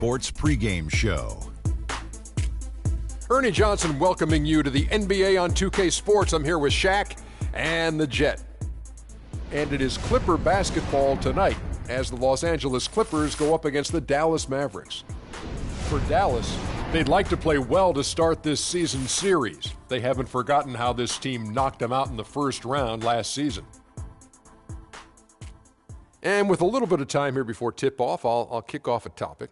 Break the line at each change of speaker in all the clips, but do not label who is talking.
Sports pregame show.
Ernie Johnson welcoming you to the NBA on 2K Sports. I'm here with Shaq and the Jet. And it is Clipper basketball tonight as the Los Angeles Clippers go up against the Dallas Mavericks. For Dallas, they'd like to play well to start this season series. They haven't forgotten how this team knocked them out in the first round last season. And with a little bit of time here before tip-off, I'll kick off a topic.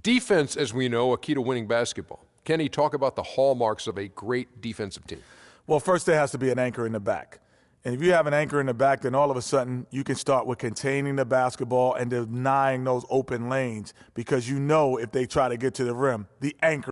Defense, as we know, a key to winning basketball. Kenny, talk about the hallmarks of a great defensive team.
Well, first there has to be an anchor in the back. And if you have an anchor in the back, then all of a sudden you can start with containing the basketball and denying those open lanes, because you know if they try to get to the rim, the anchor.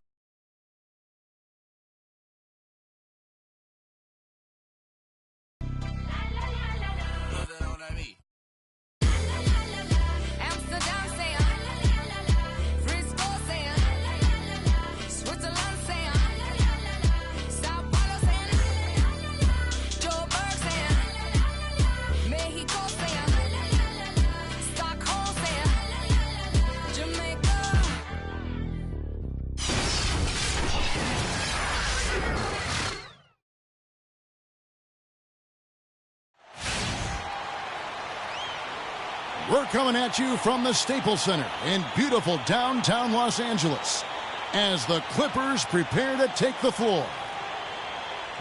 We're coming at you from the Staples Center in beautiful downtown Los Angeles as the Clippers prepare to take the floor.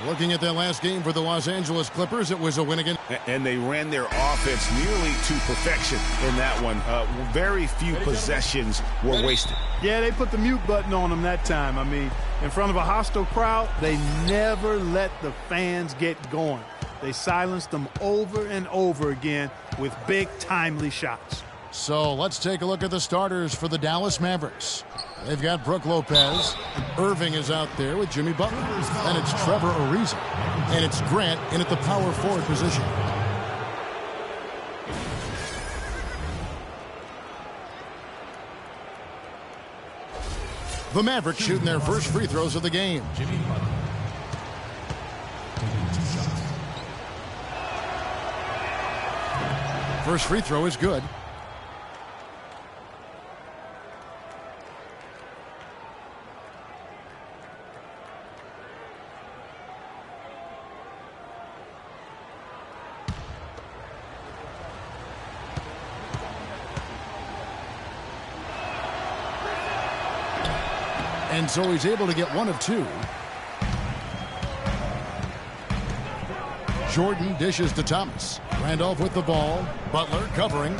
Looking at their last game for the Los Angeles Clippers, it was a win again.
And they ran their offense nearly to perfection in that one. Very few possessions were wasted.
Yeah, they put the mute button on them that time. I mean, in front of a hostile crowd, they never let the fans get going. They silenced them over and over again with big, timely shots.
So let's take a look at the starters for the Dallas Mavericks. They've got Brook Lopez. Irving is out there with Jimmy Butler. And it's Trevor Ariza. And it's Grant in at the power forward position. The Mavericks shooting their first free throws of the game. First free throw is good. And so he's able to get one of two. Jordan dishes to Thomas. Randolph with the ball. Butler covering.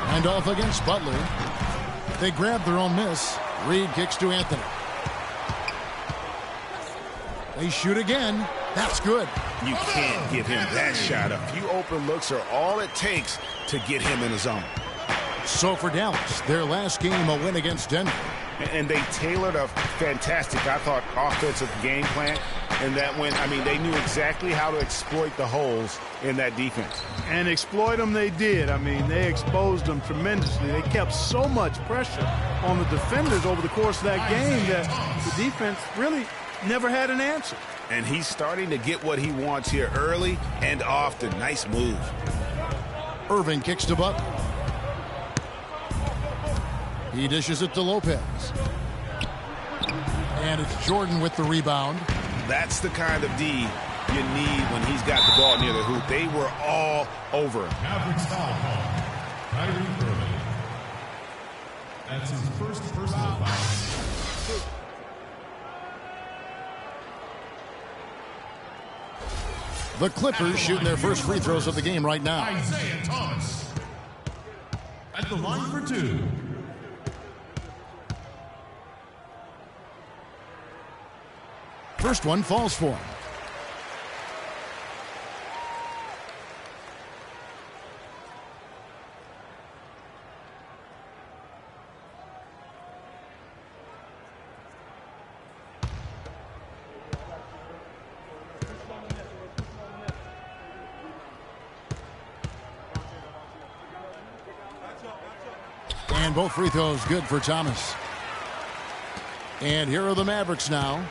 Randolph against Butler. They grab their own miss. Reed kicks to Anthony. They shoot again. That's good.
You can't give him that shot. A few open looks are all it takes to get him in the zone.
So for Dallas, their last game a win against Denver.
And they tailored a fantastic, I thought, offensive game plan. And that went, I mean, they knew exactly how to exploit the holes in that defense.
And exploit them they did. I mean, they exposed them tremendously. They kept so much pressure on the defenders over the course of that game that the defense really never had an answer.
And he's starting to get what he wants here early and often. Nice move.
Irving kicks to Butler. He dishes it to Lopez. And it's Jordan with the rebound.
That's the kind of D you need when he's got the ball near the hoop. They were all over him.
Mavericks foul call. Kyrie Irving. That's his first personal foul.
The Clippers shooting their first free throws of the game right now.
Isaiah Thomas. At the line for two.
First one falls for him. And both free throws good for Thomas. And here are the Mavericks now.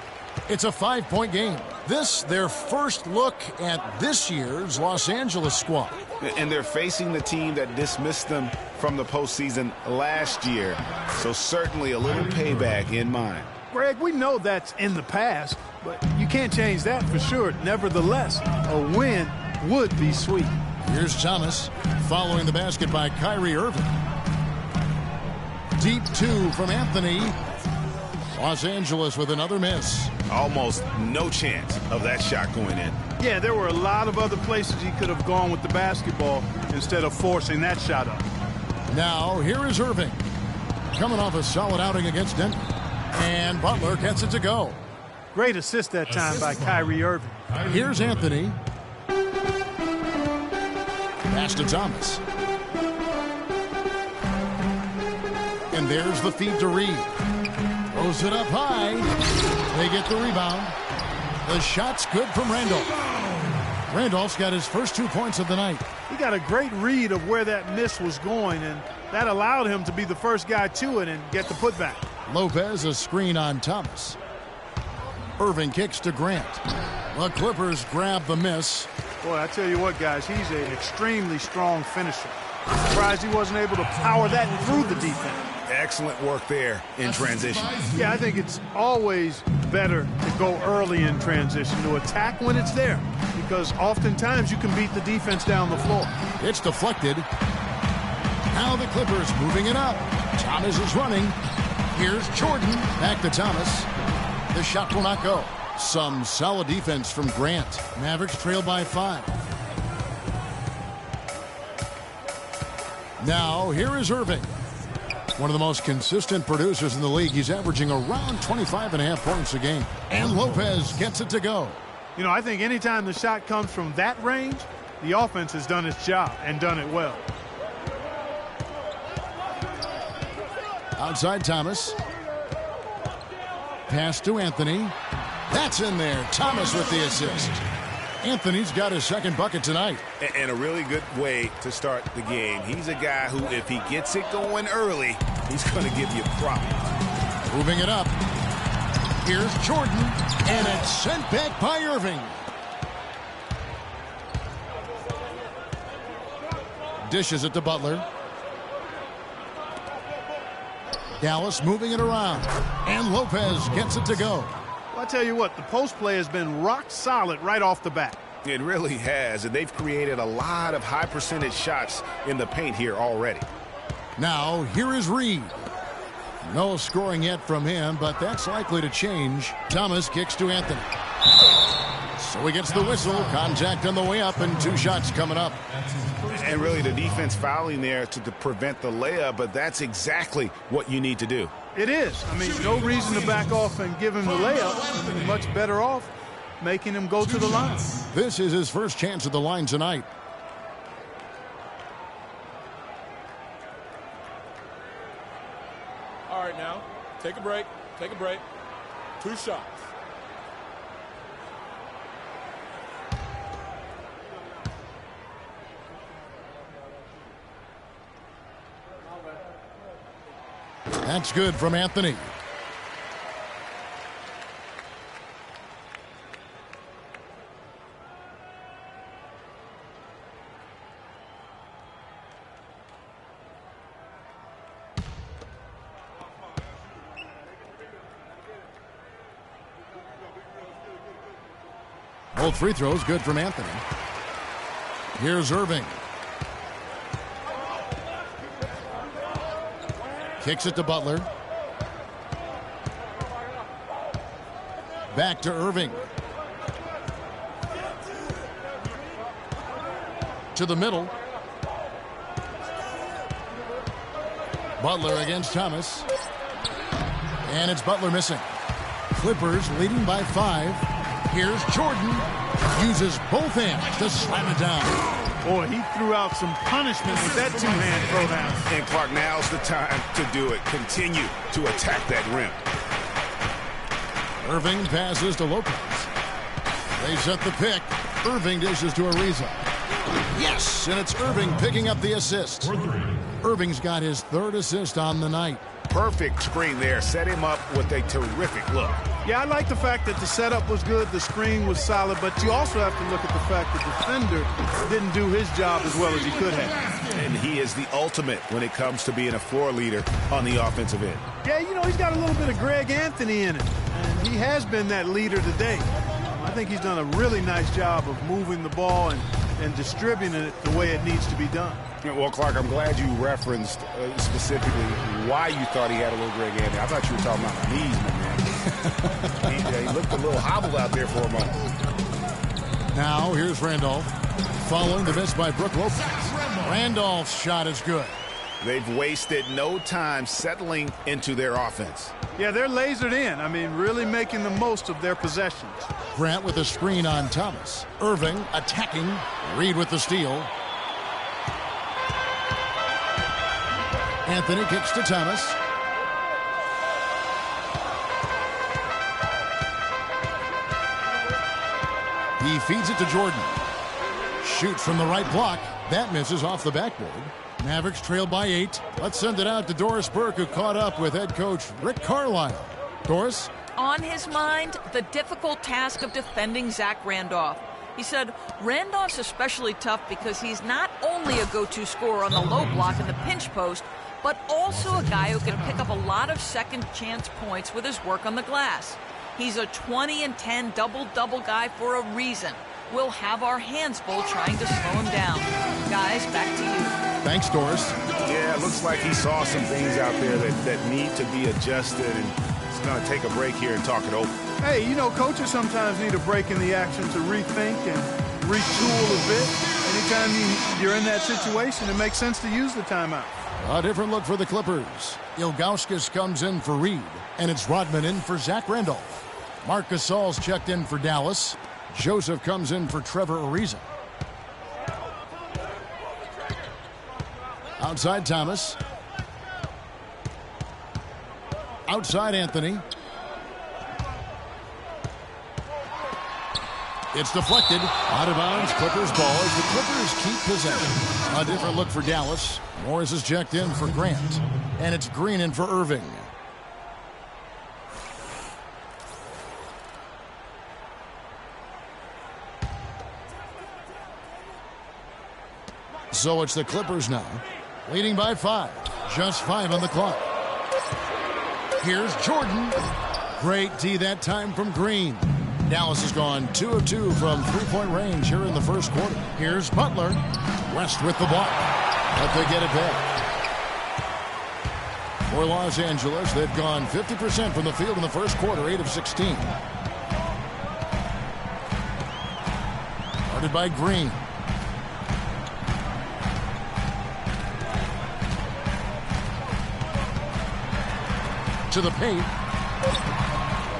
It's a 5-point game. This, their first look at this year's Los Angeles squad.
And they're facing the team that dismissed them from the postseason last year. So certainly a little payback in mind.
Greg, we know that's in the past, but you can't change that for sure. Nevertheless, a win would be sweet.
Here's Thomas following the basket by Kyrie Irving. Deep two from Anthony. Los Angeles with another miss.
Almost no chance of that shot going in.
Yeah, there were a lot of other places he could have gone with the basketball instead of forcing that shot up.
Now, here is Irving. Coming off a solid outing against Denver. And Butler gets it to go.
Great assist that time by Kyrie Irving.
Here's Anthony. Pass to Thomas. And there's the feed to Reed. Throws it up high. They get the rebound. The shot's good from Randolph. Randolph's got his first 2 points of the night.
He got a great read of where that miss was going, and that allowed him to be the first guy to it and get the putback.
Lopez, a screen on Thomas. Irving kicks to Grant. The Clippers grab the miss.
Boy, I tell you what, guys, he's an extremely strong finisher. Surprised he wasn't able to power that through the defense.
Excellent work there in transition.
Yeah, I think it's always better to go early in transition, to attack when it's there, because oftentimes you can beat the defense down the floor.
It's deflected. Now the Clippers moving it up. Thomas is running. Here's Jordan. Back to Thomas. The shot will not go. Some solid defense from Grant. Mavericks trail by 5. Now here is Irving. One of the most consistent producers in the league. He's averaging around 25.5 points a game. And Lopez gets it to go.
You know, I think anytime the shot comes from that range, the offense has done its job and done it well.
Outside Thomas. Pass to Anthony. That's in there. Thomas with the assist. Anthony's got his second bucket tonight.
And a really good way to start the game. He's a guy who, if he gets it going early, he's going to give you problems.
Moving it up. Here's Jordan. And it's sent back by Irving. Dishes it to Butler. Dallas moving it around. And Lopez gets it to go.
Well, I tell you what, the post play has been rock solid right off the bat.
It really has, and they've created a lot of high percentage shots in the paint here already.
Now, here is Reed. No scoring yet from him, but that's likely to change. Thomas kicks to Anthony. So he gets the whistle. Contact on the way up, and 2 shots coming up.
And really the defense fouling there to prevent the layup, but that's exactly what you need to do.
It is. I mean, no reason to back off and give him the layup. You're much better off making him go to the line.
This is his first chance at the line tonight.
All right, now, take a break. Take a break. 2 shots.
That's good from Anthony. Both free throws good from Anthony. Here's Irving. Kicks it to Butler. Back to Irving. To the middle. Butler against Thomas. And it's Butler missing. Clippers leading by 5. Here's Jordan. Uses both hands to slam it down.
Boy, he threw out some punishment with that 2-hand throwdown.
And Clark, now's the time to do it. Continue to attack that rim.
Irving passes to Lopez. They set the pick. Irving dishes to Ariza. Yes, and it's Irving picking up the assist. Irving's got his 3rd assist on the night.
Perfect screen there. Set him up with a terrific look.
Yeah, I like the fact that the setup was good, the screen was solid, but you also have to look at the fact that the defender didn't do his job as well as he could have.
And and he is the ultimate when it comes to being a floor leader on the offensive end.
Yeah, you know, he's got a little bit of Greg Anthony in it, and he has been that leader today. I think he's done a really nice job of moving the ball and distributing it the way it needs to be done.
Well, Clark, I'm glad you referenced specifically why you thought he had a little Greg Anthony. I thought you were talking about my knees, my man. he looked a little hobbled out there for a moment.
Now here's Randolph following the miss by Brook Lopez. Randolph's shot is good.
They've wasted no time settling into their offense.
Yeah, they're lasered in. I mean, really making the most of their possessions.
Grant with the screen on Thomas. Irving attacking. Reed with the steal. Anthony kicks to Thomas. He feeds it to Jordan. Shoots from the right block. That misses off the backboard. Mavericks trailed by 8. Let's send it out to Doris Burke, who caught up with head coach Rick Carlisle. Doris?
On his mind, the difficult task of defending Zach Randolph. He said, Randolph's especially tough because he's not only a go-to scorer on the low block and the pinch post, but also a guy who can pick up a lot of second chance points with his work on the glass. He's a 20 and 10 double-double guy for a reason. We'll have our hands full trying to slow him down. Guys, back to you.
Thanks, Doris.
Yeah, it looks like he saw some things out there that need to be adjusted, and he's going to take a break here and talk it over.
Hey, you know, coaches sometimes need a break in the action to rethink and retool a bit. Anytime you're in that situation, it makes sense to use the timeout.
A different look for the Clippers. Ilgauskas comes in for Reed, and it's Rodman in for Zach Randolph. Marc Gasol's checked in for Dallas. Joseph comes in for Trevor Ariza. Outside Thomas. Outside Anthony. It's deflected. Out of bounds. Clippers ball as the Clippers keep possession. A different look for Dallas. Morris is checked in for Grant. And it's Green in for Irving. So it's the Clippers now, leading by 5. Just 5 on the clock. Here's Jordan. Great D that time from Green. Dallas has gone 2 of 2 from three-point range here in the first quarter. Here's Butler. West with the block. But they get it back. For Los Angeles, they've gone 50% from the field in the first quarter, 8 of 16. Guarded by Green. To the paint.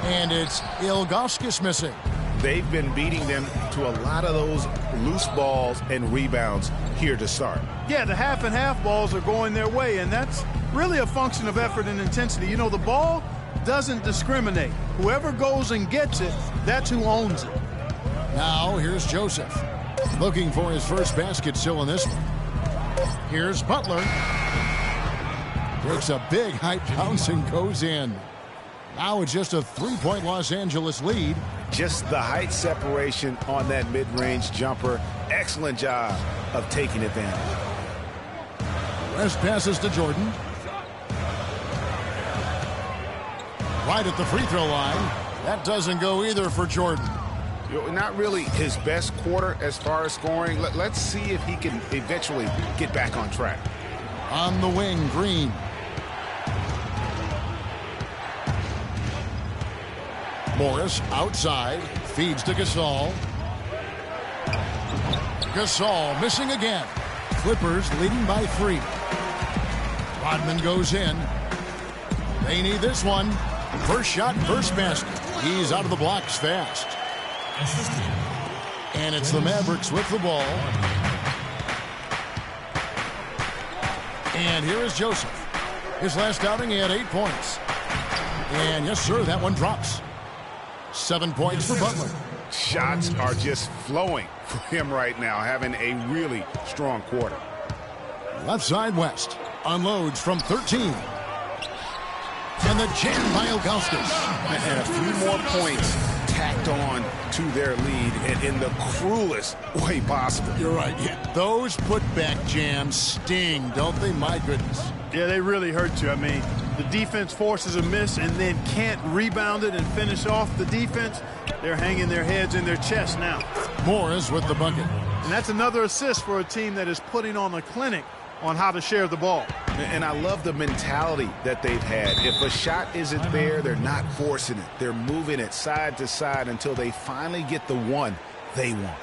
And it's Ilgauskas missing.
They've been beating them to a lot of those loose balls and rebounds here to start.
Yeah, the half and half balls are going their way, and that's really a function of effort and intensity. You know, the ball doesn't discriminate. Whoever goes and gets it, that's who owns it.
Now here's Joseph. Looking for his first basket still in this one. Here's Butler. Takes a big height bounce and goes in. Now it's just a 3-point Los Angeles lead.
Just the height separation on that mid-range jumper. Excellent job of taking advantage.
West passes to Jordan. Right at the free throw line. That doesn't go either for Jordan.
Not really his best quarter as far as scoring. Let's see if he can eventually get back on track.
On the wing, Green. Morris outside, feeds to Gasol. Gasol missing again. Clippers leading by 3. Rodman goes in. They need this one. First shot, first basket. He's out of the blocks fast. And it's the Mavericks with the ball. And here is Joseph. His last outing, he had 8 points. And yes, sir, that one drops. 7 points for Butler.
Shots are just flowing for him right now, having a really strong quarter.
Left side West. Unloads from 13. And the jam by Ilgauskas.
And a few more points tacked tacked on to their lead in the cruelest way possible.
You're right. Yeah. Those putback jams sting, don't they? My goodness.
Yeah, they really hurt you. I mean, the defense forces a miss and then can't rebound it and finish off the defense. They're hanging their heads in their chest now.
Morris with the bucket.
And that's another assist for a team that is putting on a clinic on how to share the ball.
And I love the mentality that they've had. If a shot isn't there, they're not forcing it. They're moving it side to side until they finally get the one they want.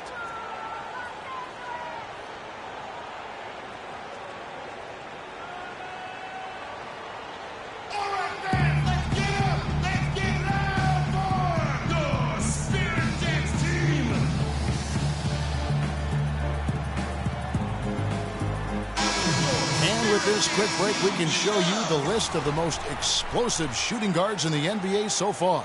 With this quick break, we can show you the list of the most explosive shooting guards in the NBA so far.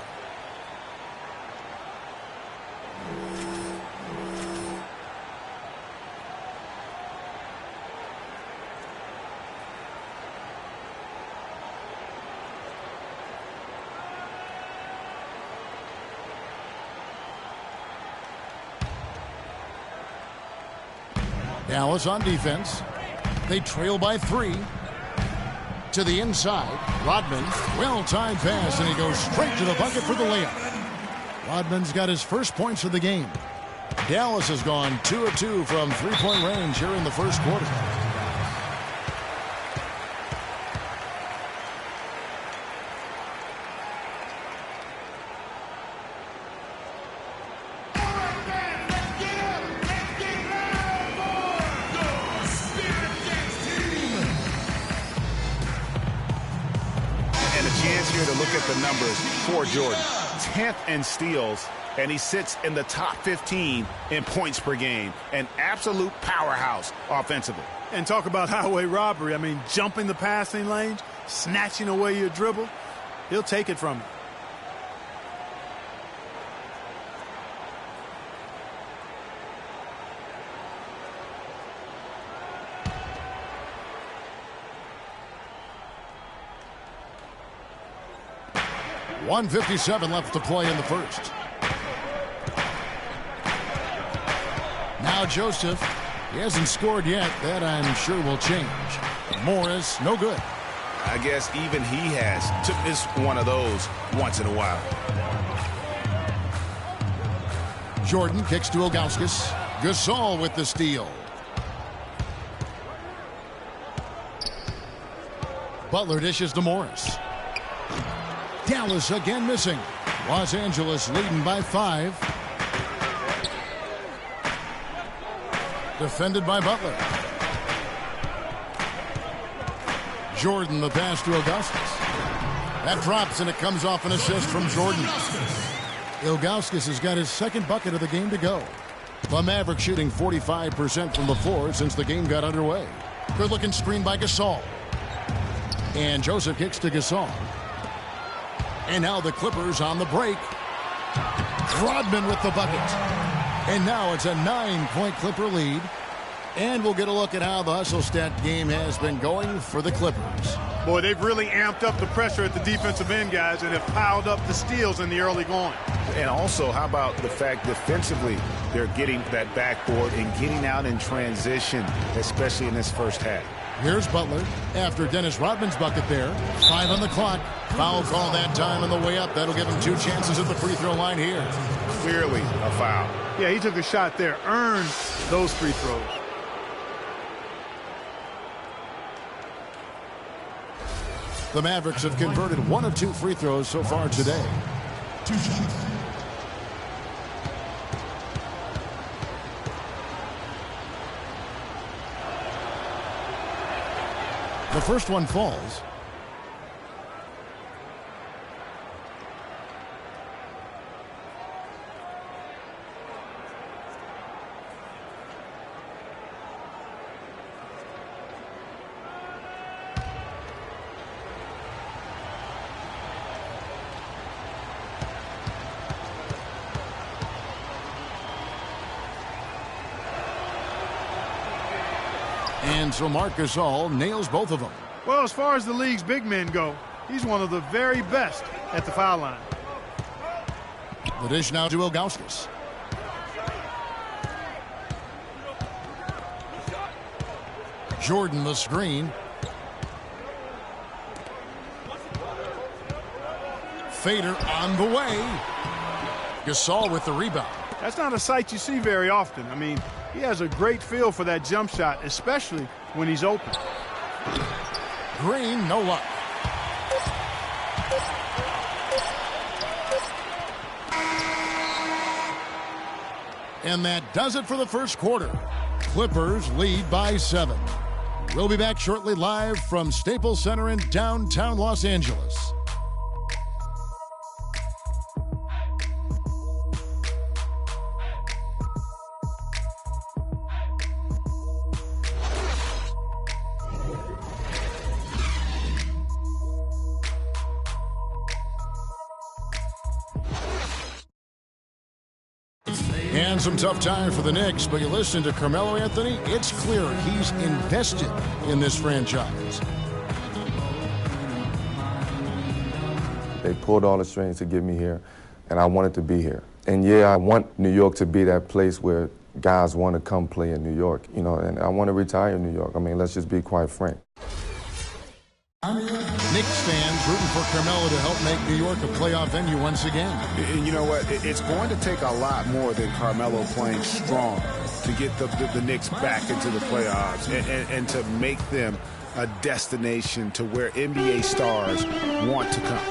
Dallas on defense. They trail by 3. To the inside. Rodman, well-timed pass, and he goes straight to the bucket for the layup. Rodman's got his first points of the game. Dallas has gone 2 of 2 from three-point range here in the first quarter.
The numbers for Jordan. 10th in steals, and he sits in the top 15 in points per game. An absolute powerhouse offensively.
And talk about highway robbery. I mean, jumping the passing lanes, snatching away your dribble. He'll take it from you. .157 left to play in the first. Now Joseph. He hasn't scored yet. That I'm sure will change. Morris, no good.
I guess even he has took this one of those once in a while.
Jordan kicks to Ilgauskas. Gasol with the steal. Butler dishes to Morris. Dallas again missing. Los Angeles leading by 5. Defended by Butler. Jordan the pass to Ilgauskas. That drops and it comes off an assist from Jordan. Ilgauskas has got his second bucket of the game to go. The Mavericks shooting 45% from the floor since the game got underway. Good looking screen by Gasol. And Joseph kicks to Gasol. And now the Clippers on the break. Rodman with the bucket. And now it's a 9-point Clipper lead. And we'll get a look at how the hustle stat game has been going for the Clippers.
Boy, they've really amped up the pressure at the defensive end, guys, and have piled up the steals in the early going.
And also, how about the fact defensively they're getting that backboard and getting out in transition, especially in this first half.
Here's Butler after Dennis Rodman's bucket there. 5 on the clock. Foul call that time on the way up. That'll give him 2 chances at the free throw line here.
Clearly a foul.
Yeah, he took a shot there. Earned those free throws.
The Mavericks have converted 1 of 2 free throws so far today.
2 shots.
The first one falls. And so Marc Gasol nails both of them.
Well, as far as the league's big men go, he's one of the very best at the foul line.
The dish now to Ilgauskas. Jordan the screen. Fader on the way. Gasol with the rebound.
That's not a sight you see very often. I mean, he has a great feel for that jump shot, especially when he's open.
Green, no luck. And that does it for the first quarter. Clippers lead by 7. We'll be back shortly live from Staples Center in downtown Los Angeles. And some tough times for the Knicks, but you listen to Carmelo Anthony, it's clear he's invested in this franchise.
They pulled all the strings to get me here, and I wanted to be here. And yeah, I want New York to be that place where guys want to come play in New York, you know, and I want to retire in New York. I mean, let's just be quite frank.
Knicks fans rooting for Carmelo to help make New York a playoff venue once again.
And you know what? It's going to take a lot more than Carmelo playing strong to get the Knicks back into the playoffs and to make them a destination to where NBA stars want to come.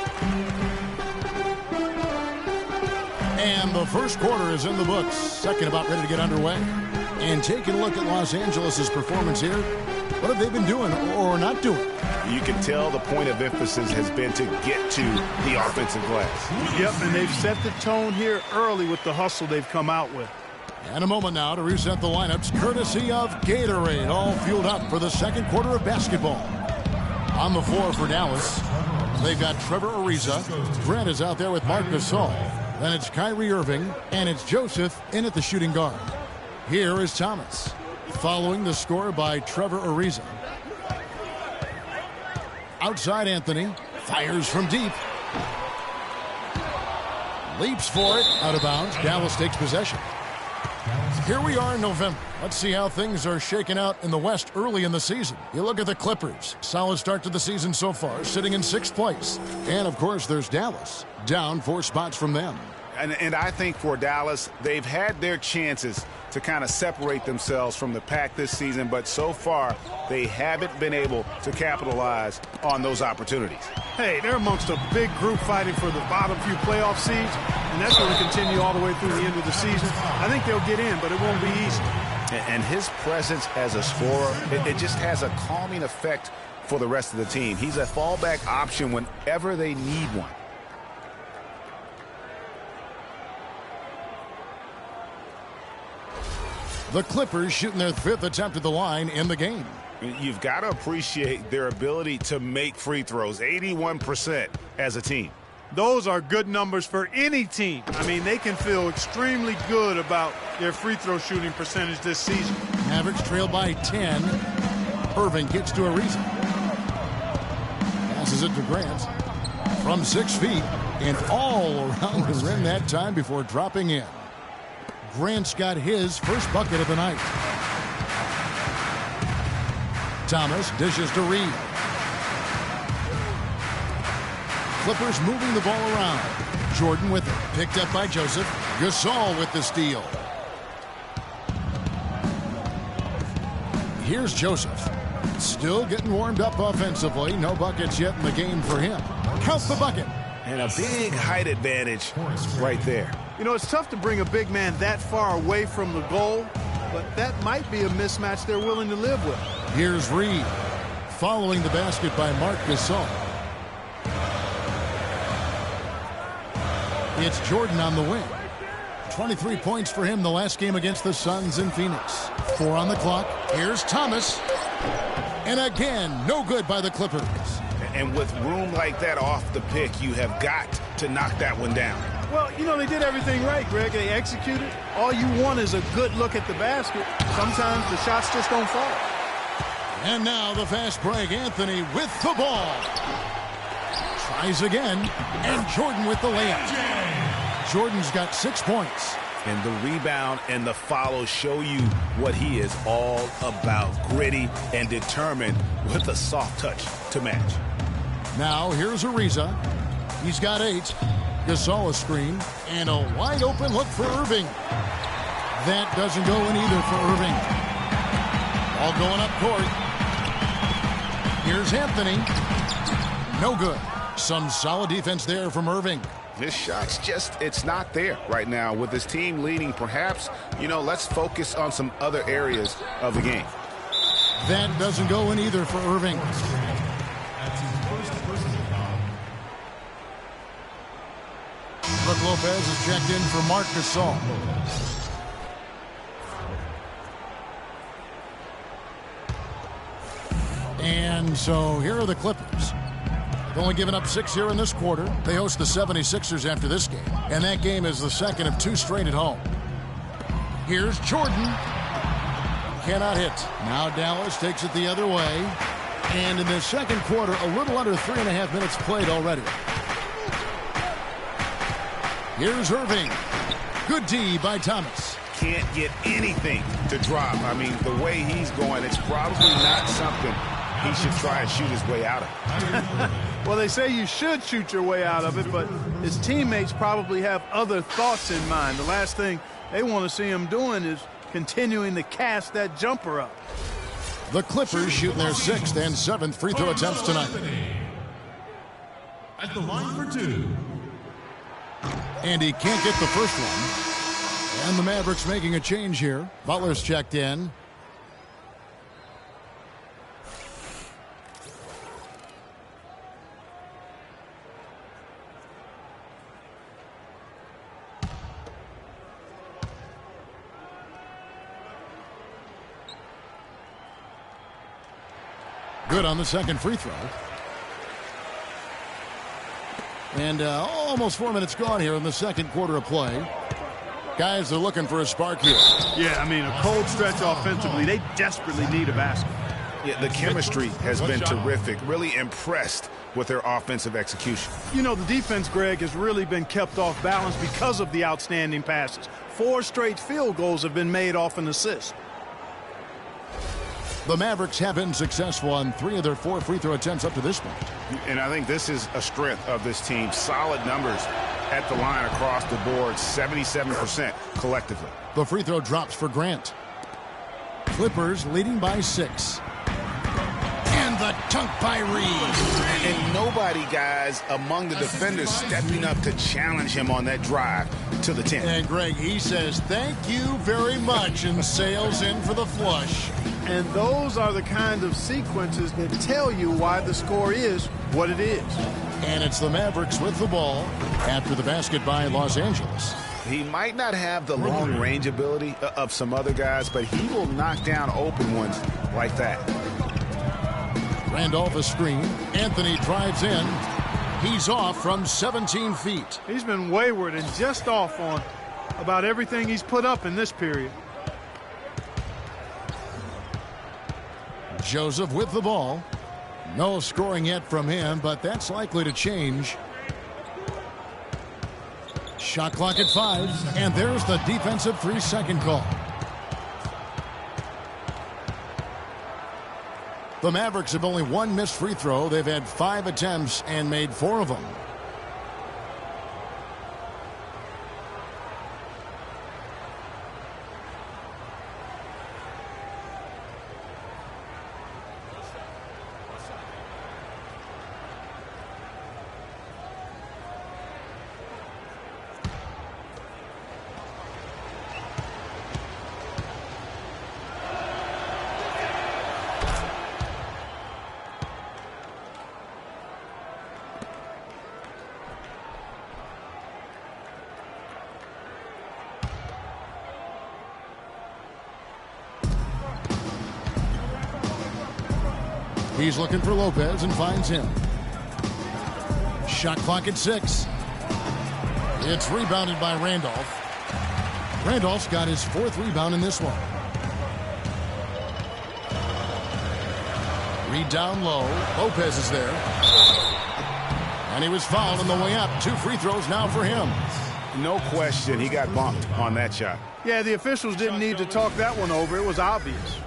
And the first quarter is in the books. Second about ready to get underway. And taking a look at Los Angeles' performance here, what have they been doing or not doing?
You can tell the point of emphasis has been to get to the offensive glass.
Yep, and they've set the tone here early with the hustle they've come out with.
And a moment now to reset the lineups, courtesy of Gatorade, all fueled up for the second quarter of basketball. On the floor for Dallas, they've got Trevor Ariza. Grant is out there with Marc Gasol. Then it's Kyrie Irving, and it's Joseph in at the shooting guard. Here is Thomas, following the score by Trevor Ariza. Outside Anthony, fires from deep. Leaps for it, out of bounds. Dallas takes possession. Here we are in November. Let's see how things are shaking out in the West early in the season. You look at the Clippers. Solid start to the season so far, sitting in 6th place. And, of course, there's Dallas, down 4 spots from them.
And I think for Dallas, they've had their chances to kind of separate themselves from the pack this season, but so far they haven't been able to capitalize on those opportunities.
Hey, they're amongst a big group fighting for the bottom few playoff seeds, and that's going to continue all the way through the end of the season. I think they'll get in, but it won't be easy.
And his presence as a scorer, it just has a calming effect for the rest of the team. He's a fallback option whenever they need one.
The Clippers shooting their 5th attempt at the line in the game.
You've got to appreciate their ability to make free throws, 81% as a team.
Those are good numbers for any team. I mean, they can feel extremely good about their free throw shooting percentage this season.
Mavericks trail by 10. Irving gets to Ariza. Passes it to Grant. From 6 feet and all around the rim that time before dropping in. Grant's got his first bucket of the night. Thomas dishes to Reed. Clippers moving the ball around. Jordan with it. Picked up by Joseph. Gasol with the steal. Here's Joseph. Still getting warmed up offensively. No buckets yet in the game for him. Count the bucket.
And a big height advantage right there.
You know, it's tough to bring a big man that far away from the goal, but that might be a mismatch they're willing to live with.
Here's Reed, following the basket by Marc Gasol. It's Jordan on the wing. 23 points for him the last game against the Suns in Phoenix. 4 on the clock. Here's Thomas. And again, no good by the Clippers.
And with room like that off the pick, you have got to knock that one down.
Well, you know, they did everything right, Greg. They executed. All you want is a good look at the basket. Sometimes the shots just don't fall.
And now the fast break. Anthony with the ball. Tries again. And Jordan with the layup. Jordan's got 6 points.
And the rebound and the follow show you what he is all about. Gritty and determined with a soft touch to match.
Now here's Ariza. He's got 8. Gasol a screen. And a wide open look for Irving. That doesn't go in either for Irving. All going up court. Here's Anthony. No good. Some solid defense there from Irving.
This shot's just, it's not there right now. With his team leading, perhaps, let's focus on some other areas of the game.
That doesn't go in either for Irving. Brook Lopez is checked in for Marc Gasol. And so here are the Clippers. They've only given up 6 here in this quarter. They host the 76ers after this game. And that game is the second of 2 straight at home. Here's Jordan. Cannot hit. Now Dallas takes it the other way. And in the second quarter, a little under 3.5 minutes played already. Here's Irving. Good D by Thomas.
Can't get anything to drop. I mean, the way he's going, it's probably not something he should try and shoot his way out of.
Well, they say you should shoot your way out of it, but his teammates probably have other thoughts in mind. The last thing they want to see him doing is continuing to cast that jumper up.
The Clippers shooting their 6th and 7th free throw attempts tonight.
At the line for 2.
And he can't get the first one. And the Mavericks making a change here. Butler's checked in. Good on the second free throw. And almost 4 minutes gone here in the second quarter of play. Guys are looking for a spark here.
Yeah, I mean, a cold stretch offensively. They desperately need a basket.
Yeah, the chemistry has been terrific. Really impressed with their offensive execution.
The defense, Greg, has really been kept off balance because of the outstanding passes. 4 straight field goals have been made off an assist.
The Mavericks have been successful on 3 of their 4 free throw attempts up to this point.
And I think this is a strength of this team. Solid numbers at the line across the board, 77% collectively.
The free throw drops for Grant. Clippers leading by 6. And the dunk by Reed.
And nobody, guys, among the defenders stepping up to challenge him on that drive to the 10.
And Greg, he says, thank you very much, and sails in for the flush.
And those are the kind of sequences that tell you why the score is what it is.
And it's the Mavericks with the ball after the basket by Los Angeles.
He might not have the long range ability of some other guys, but he will knock down open ones like that.
Randolph a screen. Anthony drives in. He's off from 17 feet.
He's been wayward and just off on about everything he's put up in this period.
Joseph with the ball. No scoring yet from him, but that's likely to change. Shot clock at 5, and there's the defensive 3-second call. The Mavericks have only 1 missed free throw. They've had 5 attempts and made 4 of them. He's looking for Lopez and finds him. Shot clock at 6. It's rebounded by Randolph. Randolph's got his 4th rebound in this one. Reed down low. Lopez is there. And he was fouled on the way up. 2 free throws now for him.
No question, he got bumped on that shot.
Yeah, the officials didn't need to talk that one over. It was obvious.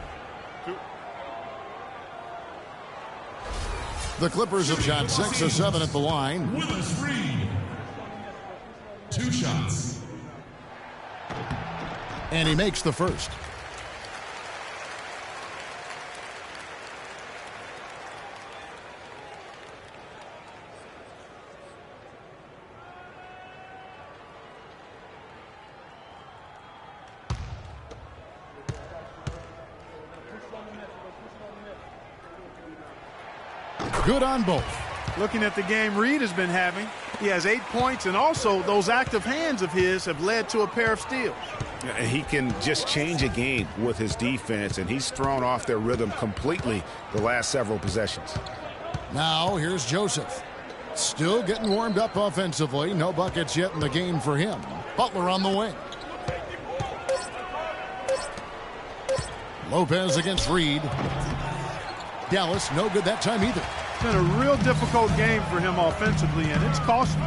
The Clippers have shot 6 of 7 at the line.
Willis Reed. 2 shots.
And he makes the first. Good on both.
Looking at the game Reed has been having, he has 8 points, and also those active hands of his have led to a pair of steals.
He can just change a game with his defense, and he's thrown off their rhythm completely the last several possessions.
Now here's Joseph. Still getting warmed up offensively. No buckets yet in the game for him. Butler on the wing. Lopez against Reed. Dallas no good that time either.
It's been a real difficult game for him offensively, and it's costly.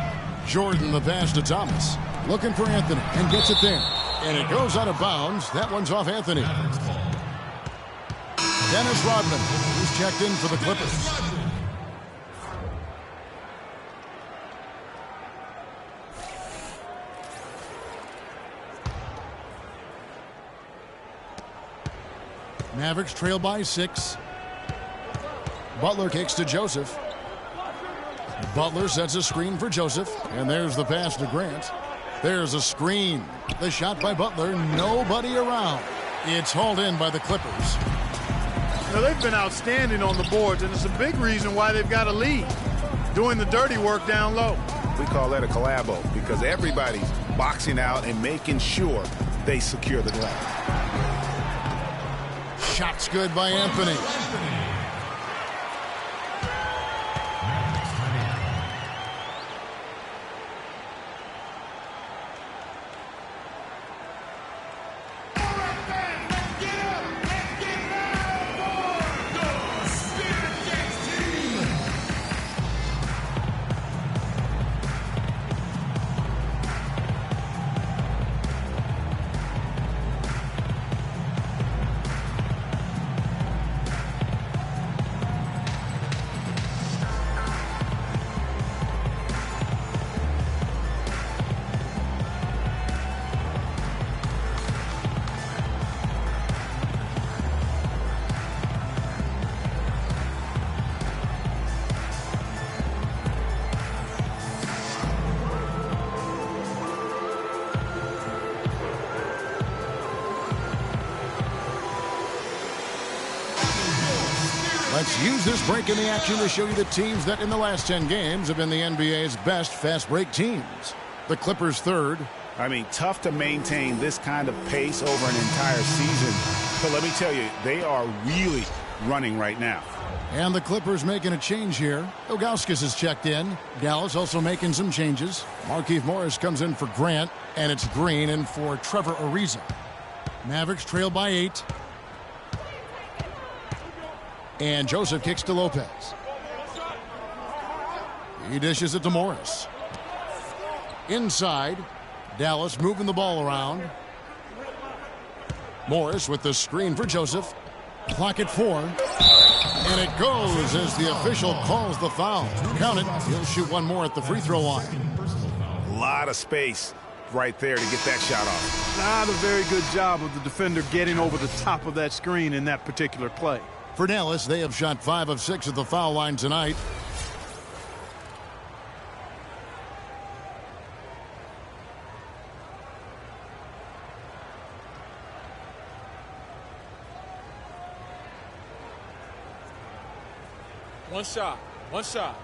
Jordan the pass to Thomas. Looking for Anthony and gets it there. And it goes out of bounds. That one's off Anthony. Dennis Rodman, who's checked in for the Clippers. Mavericks trail by 6. Butler kicks to Joseph. Butler sets a screen for Joseph. And there's the pass to Grant. There's a screen. The shot by Butler. Nobody around. It's hauled in by the Clippers.
Now, they've been outstanding on the boards, and it's a big reason why they've got a lead. Doing the dirty work down low.
We call that a collabo because everybody's boxing out and making sure they secure the glass.
Shots good by Anthony. Let's use this break in the action to show you the teams that in the last 10 games have been the NBA's best fast break teams. The Clippers third.
I mean, tough to maintain this kind of pace over an entire season. But let me tell you, they are really running right now.
And the Clippers making a change here. Ilgauskas has checked in. Dallas also making some changes. Markieff Morris comes in for Grant, and it's Green in for Trevor Ariza. Mavericks trail by 8. And Joseph kicks to Lopez. He dishes it to Morris. Inside, Dallas moving the ball around. Morris with the screen for Joseph. Clock at 4. And it goes as the official calls the foul. Count it. He'll shoot one more at the free throw line.
A lot of space right there to get that shot off.
Not a very good job of the defender getting over the top of that screen in that particular play.
For Dallas, they have shot 5 of 6 at the foul line tonight.
One shot. One shot.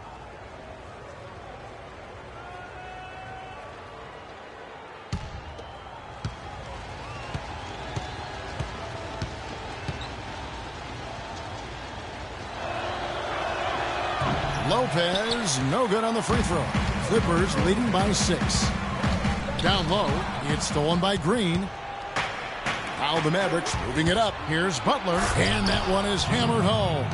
Lopez, no good on the free throw. Clippers leading by 6. Down low, it's stolen by Green. Now the Mavericks moving it up. Here's Butler, and that one is hammered home.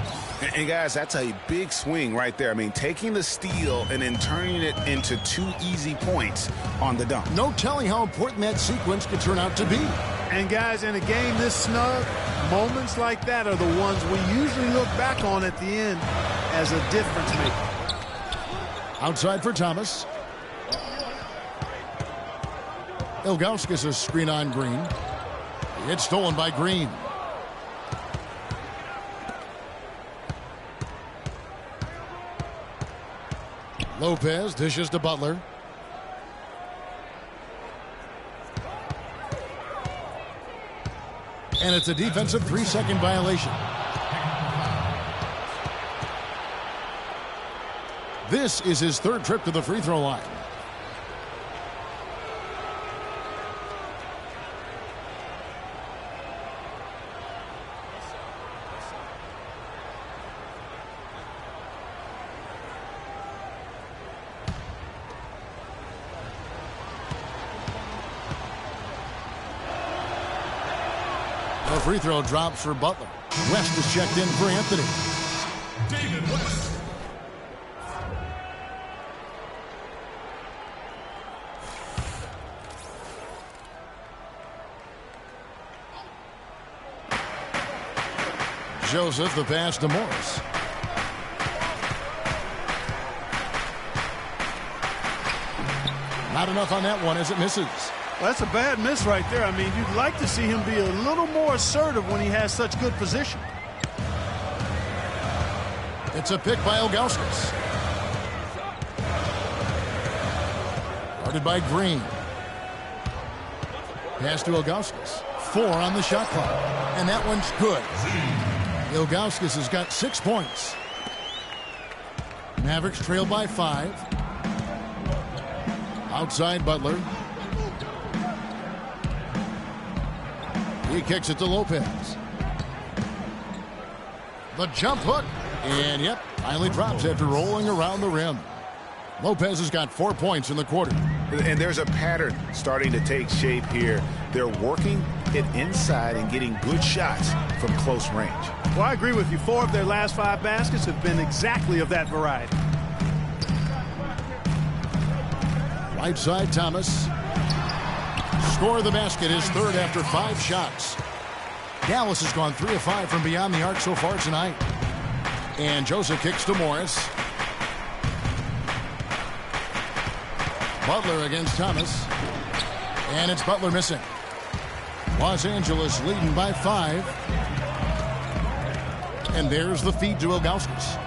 And guys, that's a big swing right there. I mean, taking the steal and then turning it into 2 easy points on the dunk.
No telling how important that sequence could turn out to be.
And guys, in a game this snug, moments like that are the ones we usually look back on at the end as a difference maker.
Outside for Thomas. Ilgauskas' screen on Green. It's stolen by Green. Lopez dishes to Butler. And it's a defensive 3-second violation. This is his 3rd trip to the free throw line. The free throw drops for Butler. West is checked in for Anthony.
David West.
Joseph, the pass to Morris. Not enough on that one as it misses.
Well, that's a bad miss right there. I mean, you'd like to see him be a little more assertive when he has such good position.
It's a pick by Ilgauskas. Guarded by Green. Pass to Ilgauskas. 4 on the shot clock. And that one's good. Ilgauskas has got 6 points. Mavericks trail by 5. Outside Butler. He kicks it to Lopez. The jump hook. And, yep, finally drops after rolling around the rim. Lopez has got 4 points in the quarter.
And there's a pattern starting to take shape here. They're working it inside and getting good shots from close range.
Well, I agree with you. 4 of their last 5 baskets have been exactly of that variety.
Right side, Thomas. Score of the basket is 3rd after 5 shots. Dallas has gone 3 of 5 from beyond the arc so far tonight. And Joseph kicks to Morris. Butler against Thomas. And it's Butler missing. Los Angeles leading by 5. And there's the feed to Ilgauskas.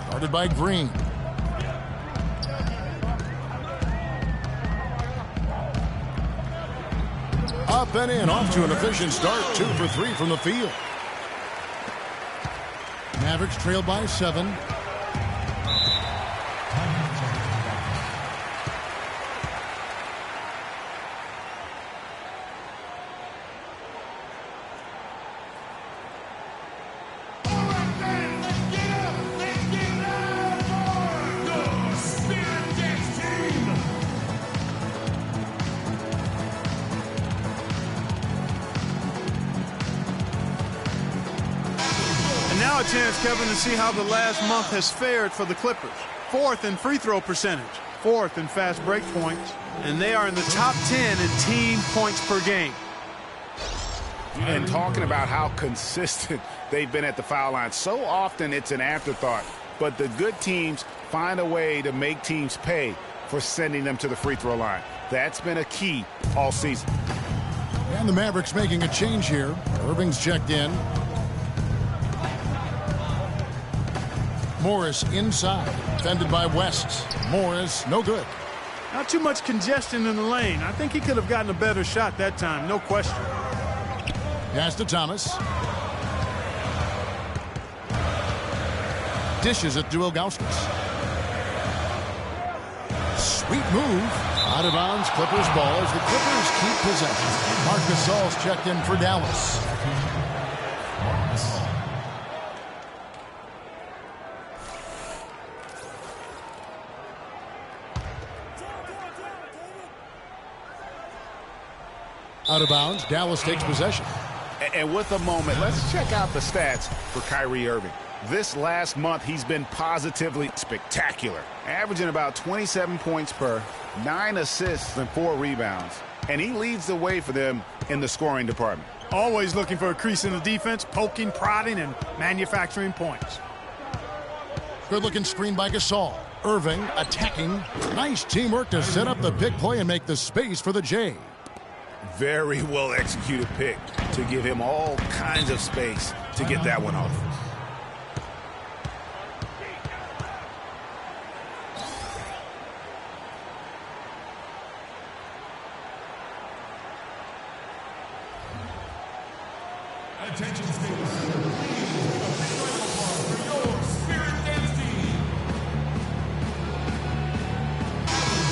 Guarded by Green. Up and in, off to an efficient start. 2 for 3 from the field. Mavericks trail by 7.
Now a chance, Kevin, to see how the last month has fared for the Clippers. 4th in free throw percentage, 4th in fast break points, and they are in the top 10 in team points per game.
And talking about how consistent they've been at the foul line. So often it's an afterthought, but the good teams find a way to make teams pay for sending them to the free throw line. That's been a key all season.
And the Mavericks making a change here. Irving's checked in. Morris inside, defended by West. Morris, no good.
Not too much congestion in the lane. I think he could have gotten a better shot that time, no question.
Pass to Thomas. Dishes it to Ilgauskas. Sweet move. Out of bounds, Clippers ball as the Clippers keep possession. Marc Gasol's checked in for Dallas. Out of bounds, Dallas takes possession.
And with a moment, let's check out the stats for Kyrie Irving. This last month, he's been positively spectacular, averaging about 27 points per, 9 assists and 4 rebounds. And he leads the way for them in the scoring department.
Always looking for a crease in the defense, poking, prodding, and manufacturing points.
Good-looking screen by Gasol. Irving attacking. Nice teamwork to set up the big play and make the space for the J.
Very well executed pick to give him all kinds of space to get that one off.
Attention, Steelers. For your Spirit Dance team.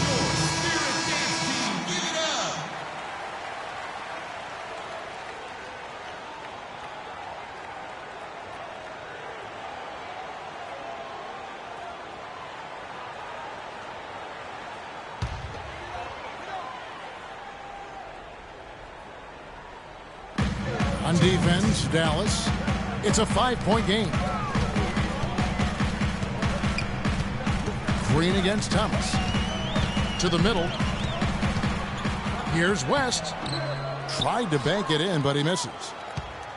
Your Spirit Dance team. Give it up.
On defense, Dallas. It's a 5-point game. Green against Thomas. To the middle. Here's West. Tried to bank it in, but he misses.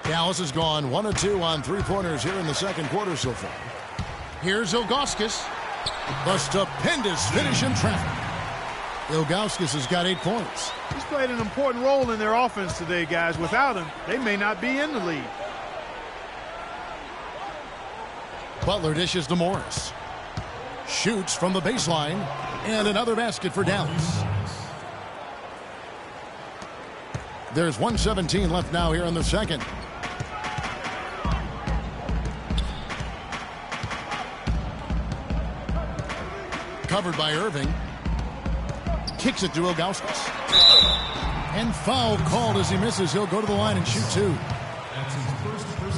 Dallas has gone 1 of 2 on three-pointers here in the second quarter so far. Here's Ilgauskas. The stupendous finish in traffic. Ilgauskas has got 8 points.
He's played an important role in their offense today, guys. Without him, they may not be in the lead.
Butler dishes to Morris. Shoots from the baseline. And another basket for Dallas. There's 1:17 left now here in the second. Covered by Irving. Kicks it to Ilgauskas. And foul called as he misses. He'll go to the line and shoot 2.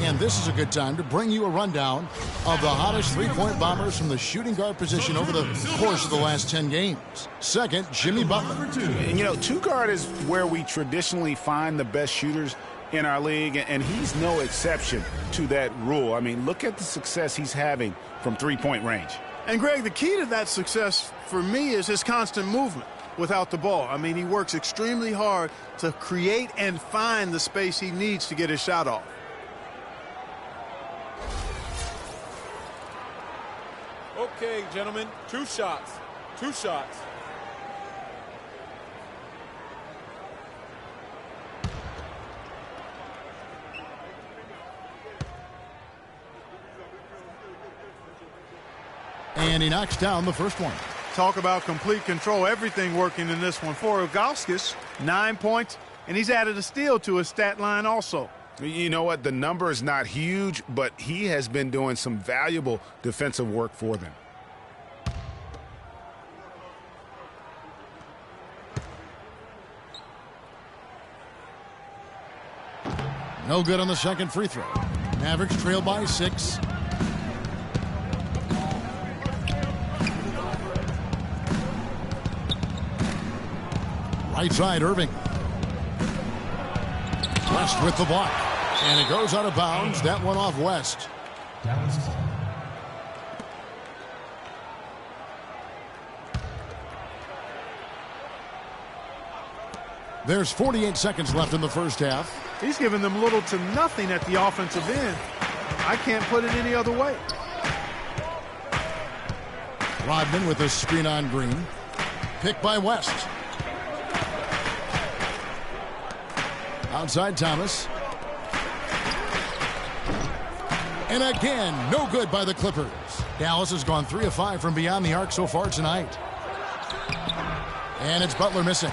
And this is a good time to bring you a rundown of the hottest three-point bombers from the shooting guard position over the course of the last 10 games. Second, Jimmy Butler.
And, you know, two guard is where we traditionally find the best shooters in our league, and he's no exception to that rule. I mean, look at the success he's having from three-point range.
And, Greg, the key to that success for me is his constant movement without the ball. I mean, he works extremely hard to create and find the space he needs to get his shot off.
Okay, gentlemen, 2 shots. 2 shots.
And he knocks down the first one.
Talk about complete control. Everything working in this one for Ilgauskas. 9 points, and he's added a steal to his stat line also.
You know what? The number is not huge, but he has been doing some valuable defensive work for them.
No good on the second free throw. Mavericks trail by 6. Right side, Irving. West with the block. And it goes out of bounds. That one off West. There's 48 seconds left in the first half.
He's given them little to nothing at the offensive end. I can't put it any other way.
Rodman with a screen on Green. Picked by West. Outside Thomas. And again, no good by the Clippers. Dallas has gone 3 of 5 from beyond the arc so far tonight. And it's Butler missing.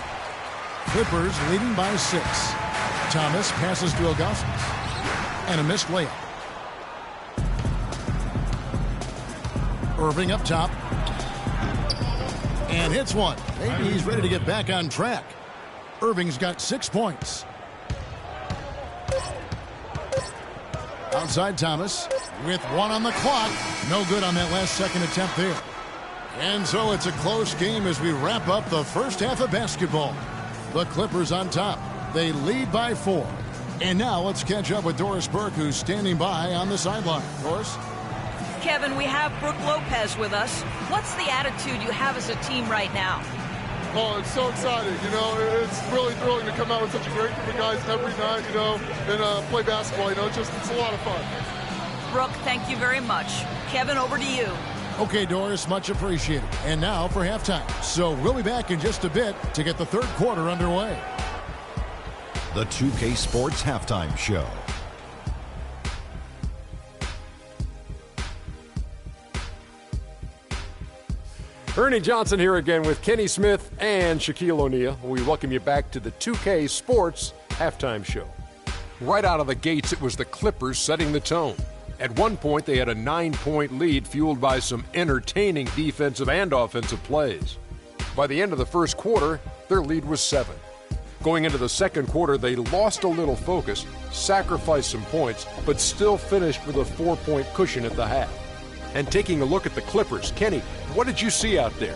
Clippers leading by 6. Thomas passes to Ilgauskas. And a missed layup. Irving up top. And hits one. Maybe he's ready to get back on track. Irving's got 6 points. Outside Thomas with 1 on the clock. No good on that last second attempt there. And so it's a close game as we wrap up the first half of basketball. The Clippers on top. They lead by 4. And now let's catch up with Doris Burke, who's standing by on the sideline. Doris?
Kevin, we have Brooke Lopez with us. What's the attitude you have as a team right now?
Oh, it's so exciting. You know, it's really thrilling to come out with such a great group of guys every night, you know, and play basketball. You know, it's a lot of fun.
Brooke, thank you very much. Kevin, over to you.
Okay, Doris, much appreciated. And now for halftime. So we'll be back in just a bit to get the third quarter underway.
The 2K Sports Halftime Show.
Ernie Johnson here again with Kenny Smith and Shaquille O'Neal. We welcome you back to the 2K Sports Halftime Show. Right out of the gates, it was the Clippers setting the tone. At one point, they had a 9-point lead fueled by some entertaining defensive and offensive plays. By the end of the first quarter, their lead was 7. Going into the second quarter, they lost a little focus, sacrificed some points, but still finished with a 4-point cushion at the half. And taking a look at the Clippers, Kenny, what did you see out there?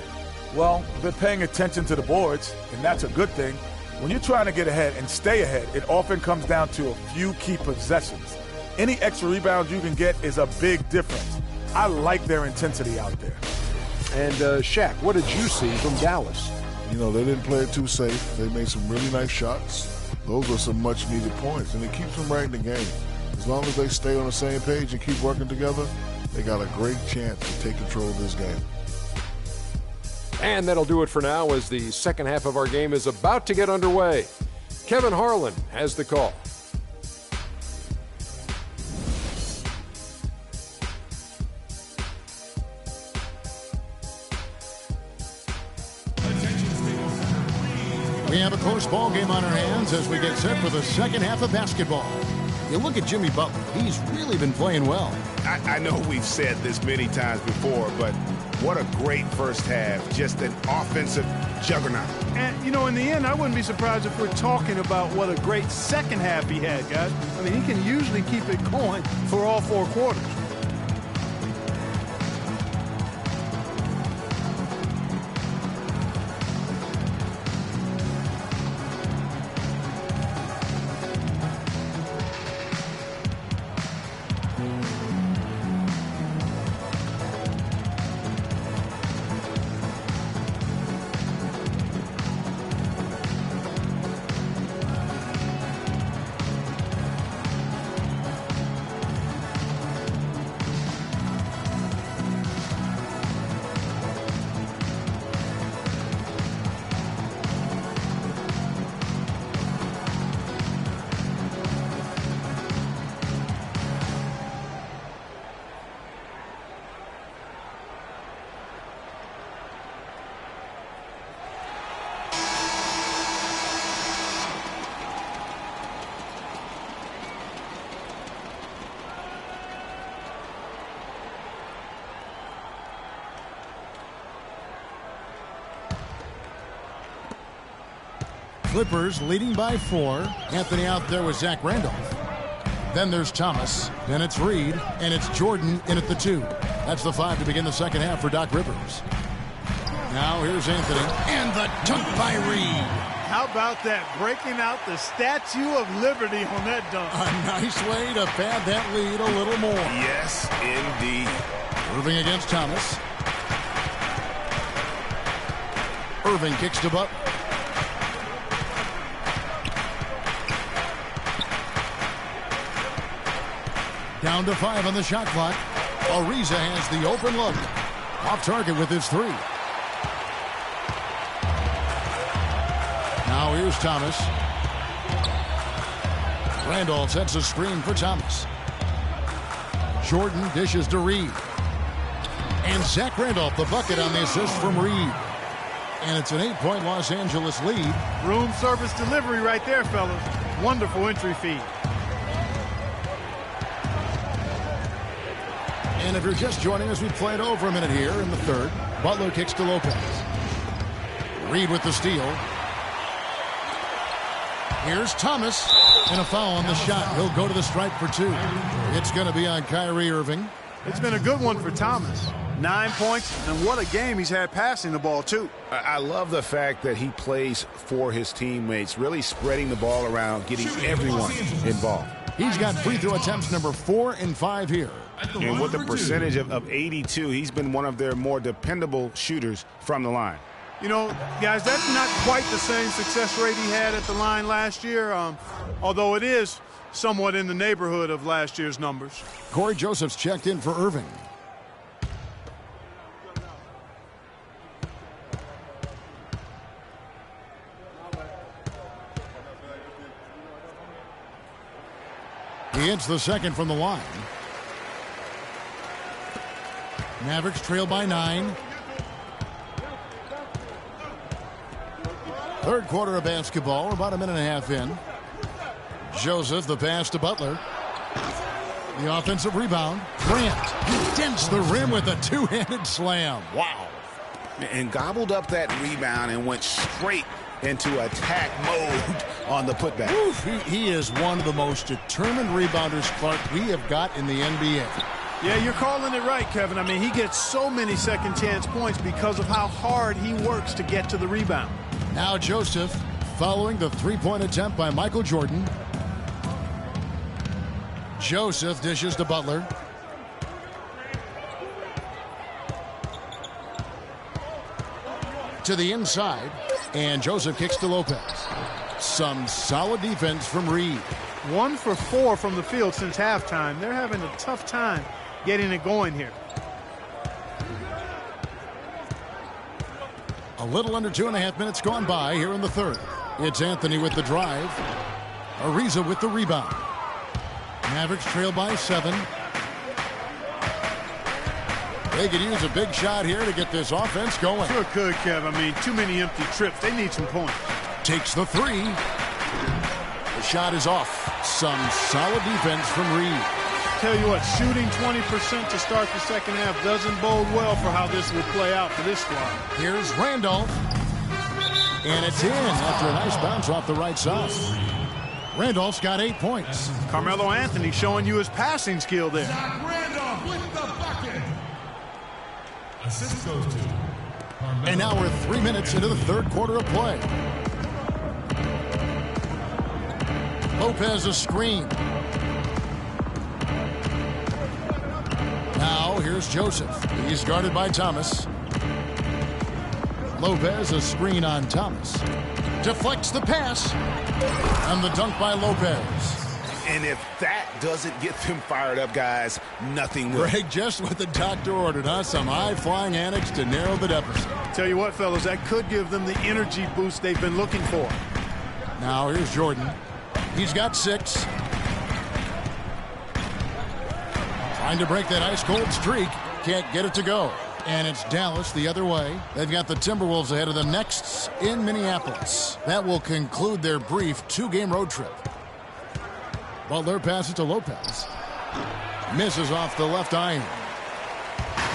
Well, they're paying attention to the boards, and that's a good thing. When you're trying to get ahead and stay ahead, it often comes down to a few key possessions. Any extra rebounds you can get is a big difference. I like their intensity out there.
And Shaq, what did you see from Dallas?
You know, they didn't play it too safe. They made some really nice shots. Those were some much-needed points, and it keeps them right in the game. As long as they stay on the same page and keep working together, they got a great chance to take control of this game.
And that'll do it for now as the second half of our game is about to get underway. Kevin Harlan has the call.
We have a close ball game on our hands as we get set for the second half of basketball. You look at Jimmy Butler. He's really been playing well.
I know we've said this many times before, but what a great first half. Just an offensive juggernaut.
And, you know, in the end, I wouldn't be surprised if we're talking about what a great second half he had, guys. I mean, he can usually keep it going for all 4 quarters.
Clippers leading by 4. Anthony out there with Zach Randolph. Then there's Thomas. Then it's Reed. And it's Jordan in at the 2. That's the 5 to begin the second half for Doc Rivers. Now here's Anthony. And the dunk by Reed.
How about that? Breaking out the Statue of Liberty on that dunk.
A nice way to pad that lead a little more.
Yes, indeed.
Irving against Thomas. Irving kicks to Butler. Down to 5 on the shot clock. Ariza has the open look. Off target with his 3. Now here's Thomas. Randolph sets a screen for Thomas. Jordan dishes to Reed. And Zach Randolph the bucket on the assist from Reed. And it's an 8-point Los Angeles lead.
Room service delivery right there, fellas. Wonderful entry feed.
And if you're just joining us, we played over a minute here in the third. Butler kicks to Lopez. Reed with the steal. Here's Thomas. And a foul on the shot. He'll go to the stripe for 2. It's going to be on Kyrie Irving.
It's been a good one for Thomas. 9 points, and what a game he's had passing the ball, too.
I love the fact that he plays for his teammates, really spreading the ball around, getting everyone involved.
He's got free throw attempts number 4 and 5 here.
And with a percentage of 82, he's been one of their more dependable shooters from the line.
You know, guys, that's not quite the same success rate he had at the line last year, although it is somewhat in the neighborhood of last year's numbers.
Corey Joseph's checked in for Irving. He hits the second from the line. Mavericks trail by 9. Third quarter of basketball. We're about a minute and a half in. Joseph, the pass to Butler. The offensive rebound. Grant, he dents the rim with a two-handed slam. Wow.
And gobbled up that rebound and went straight into attack mode on the putback.
Oof, he is one of the most determined rebounders, Clark, we have got in the NBA.
Yeah, you're calling it right, Kevin. I mean, he gets so many second chance points because of how hard he works to get to the rebound.
Now Joseph following the three-point attempt by Michael Jordan. Joseph dishes to Butler. To the inside, and Joseph kicks to Lopez. Some solid defense from Reed.
1 for 4 from the field since halftime. They're having a tough time getting it going here.
A little under 2.5 minutes gone by here in the third. It's Anthony with the drive. Ariza with the rebound. Mavericks trail by 7. They could use a big shot here to get this offense going.
Sure could, Kev. I mean, too many empty trips. They need some points.
Takes the 3. The shot is off. Some solid defense from Reed.
Tell you what, shooting 20% to start the second half doesn't bode well for how this will play out for this squad.
Here's Randolph. And it's in after a nice bounce off the right side. Randolph's got 8 points.
Carmelo Anthony showing you his passing skill there.
Zach Randolph with the bucket. Assist goes to Carmelo.
And now we're 3 minutes into the third quarter of play. Lopez a screen. Now here's Joseph. He's guarded by Thomas. Lopez a screen on Thomas. Deflects the pass. And the dunk by Lopez.
And if that doesn't get them fired up, guys, nothing will.
Greg, just what the doctor ordered, huh? Some high-flying antics to narrow the deficit.
Tell you what, fellas, that could give them the energy boost they've been looking for.
Now here's Jordan. He's got 6. Trying to break that ice-cold streak. Can't get it to go. And it's Dallas the other way. They've got the Timberwolves ahead of them next in Minneapolis. That will conclude their brief 2-game road trip. Butler passes to Lopez. Misses off the left iron.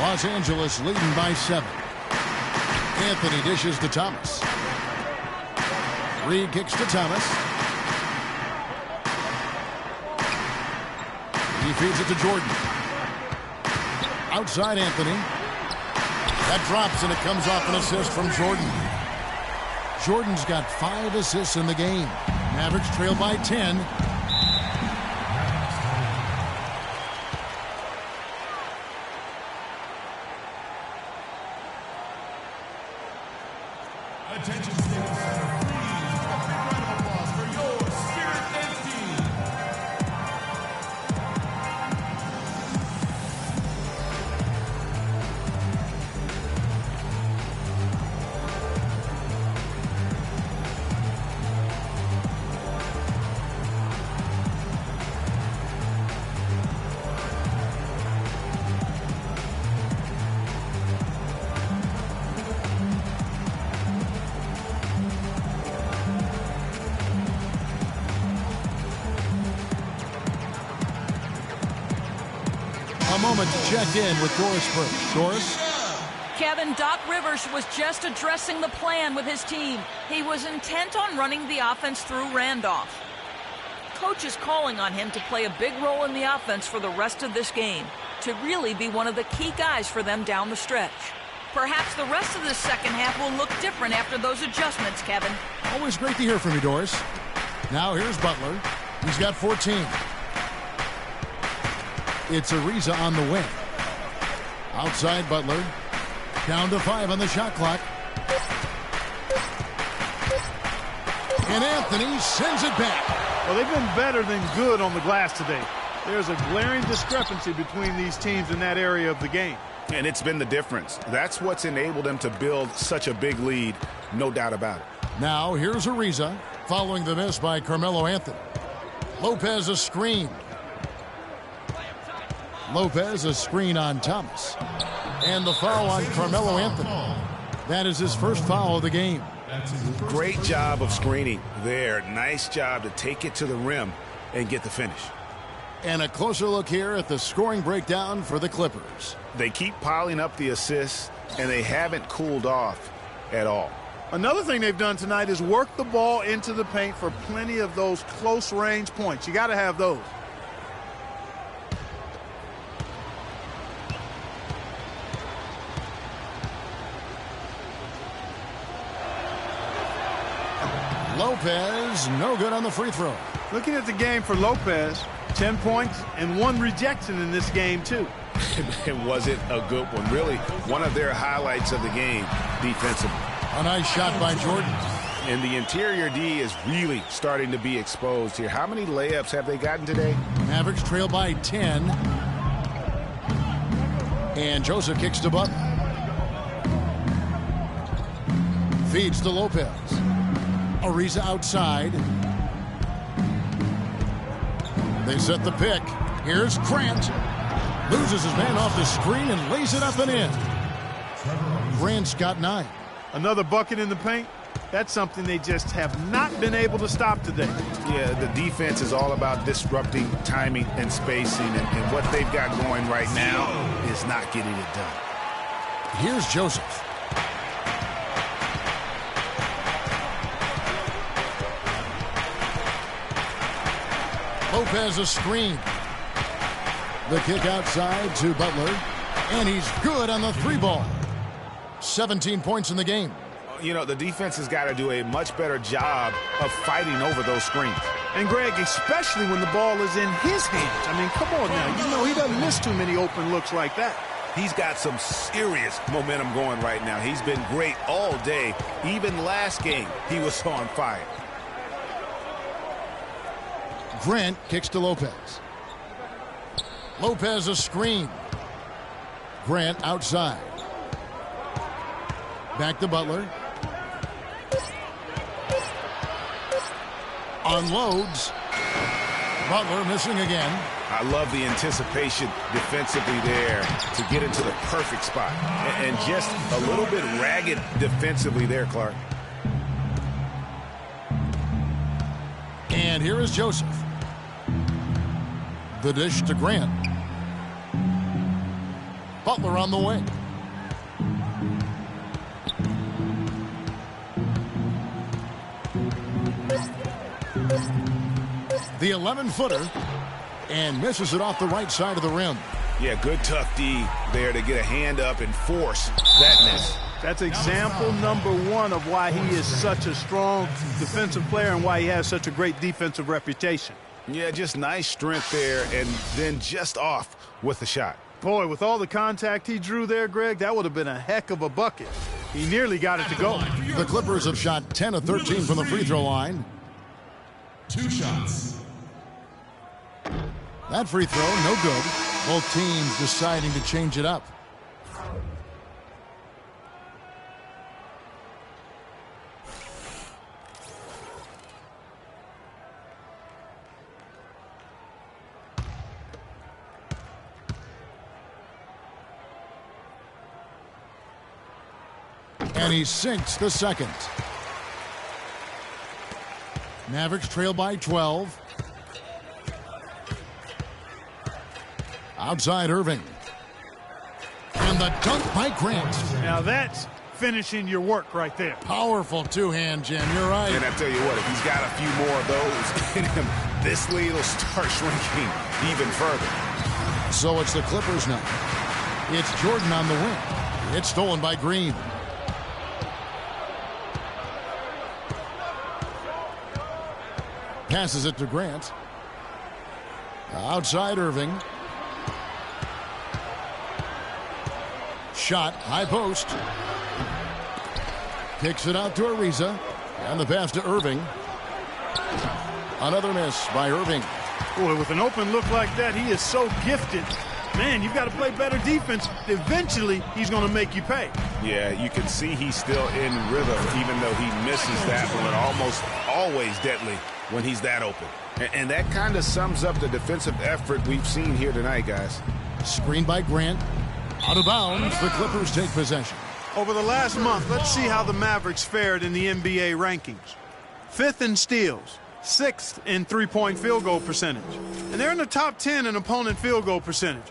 Los Angeles leading by 7. Anthony dishes to Thomas. Reed kicks to Thomas. He feeds it to Jordan. Outside Anthony. That drops and it comes off an assist from Jordan. Jordan's got 5 assists in the game. Mavericks trail by 10.
Attention, Staples Center. Please give a big round of applause for your Spirit and team.
A moment to check in with Doris Burke. Doris?
Kevin, Doc Rivers was just addressing the plan with his team. He was intent on running the offense through Randolph. Coach is calling on him to play a big role in the offense for the rest of this game. to really be one of the key guys for them down the stretch. Perhaps the rest of the second half will look different after those adjustments, Kevin.
Always great to hear from you, Doris. Now here's Butler. He's got 14. It's Ariza on the wing. Outside Butler. Down to 5 on the shot clock. And Anthony sends it back.
Well, they've been better than good on the glass today. There's a glaring discrepancy between these teams in that area of the game.
And it's been the difference. That's what's enabled them to build such a big lead, no doubt about it.
Now here's Ariza following the miss by Carmelo Anthony. Lopez a screen. Lopez a screen on Thomas. And the foul on Carmelo Anthony. That is his first foul of the game.
Great job of screening there. Nice job to take it to the rim and get the finish.
And a closer look here at the scoring breakdown for the Clippers.
They keep piling up the assists, and they haven't cooled off at all.
Another thing they've done tonight is work the ball into the paint for plenty of those close-range points. You got to have those.
Lopez, no good on the free throw.
Looking at the game for Lopez, 10 points and 1 rejection in this game, too.
It wasn't a good one. Really, one of their highlights of the game defensively.
A nice shot by Jordan.
And the interior D is really starting to be exposed here. How many layups have they gotten today?
Mavericks trail by 10. And Joseph kicks to Butler. Feeds to Lopez. Ariza outside. They set the pick. Here's Grant. Loses his man off the screen and lays it up and in. Grant's got 9.
Another bucket in the paint. That's something they just have not been able to stop today.
Yeah, the defense is all about disrupting timing and spacing, and what they've got going right now is not getting it done.
Here's Joseph. Lopez a screen. The kick outside to Butler. And he's good on the 3-ball. 17 points in the game.
You know, the defense has got to do a much better job of fighting over those screens.
And, Greg, especially when the ball is in his hands. I mean, come on now. You know he doesn't miss too many open looks like that.
He's got some serious momentum going right now. He's been great all day. Even last game, he was on fire.
Grant kicks to Lopez. Lopez a screen. Grant outside. Back to Butler. Unloads. Butler missing again.
I love the anticipation defensively there to get into the perfect spot. And just a little bit ragged defensively there, Clark.
And here is Joseph. The dish to Grant. Butler on the wing. The 11-footer and misses it off the right side of the rim.
Yeah, good tough D there to get a hand up and force that miss.
That's example number 1 of why he is such a strong defensive player and why he has such a great defensive reputation.
Yeah, just nice strength there and then just off with the shot.
Boy, with all the contact he drew there, Greg, that would have been a heck of a bucket. He nearly got it to go.
The Clippers have shot 10 of 13 from the free throw line.
2 shots.
That free throw, no good. Both teams deciding to change it up. And he sinks the second. Mavericks trail by 12. Outside Irving. And the dunk by Grant.
Now that's finishing your work right there.
Powerful two-hand, Jim. You're right.
And I tell you what, if he's got a few more of those in him, this lead will start shrinking even further.
So it's the Clippers now. It's Jordan on the wing. It's stolen by Green. Passes it to Grant. Outside Irving. Shot, high post. Kicks it out to Ariza. And the pass to Irving. Another miss by Irving.
Boy, with an open look like that, he is so gifted. Man, you've got to play better defense. Eventually, he's going to make you pay.
Yeah, you can see he's still in rhythm, even though he misses that one. Almost always deadly when he's that open. And that kind of sums up the defensive effort we've seen here tonight, guys.
Screen by Grant. Out of bounds, the Clippers take possession.
Over the last month, let's see how the Mavericks fared in the NBA rankings. 5th in steals, 6th in three-point field goal percentage. And they're in the top 10 in opponent field goal percentage.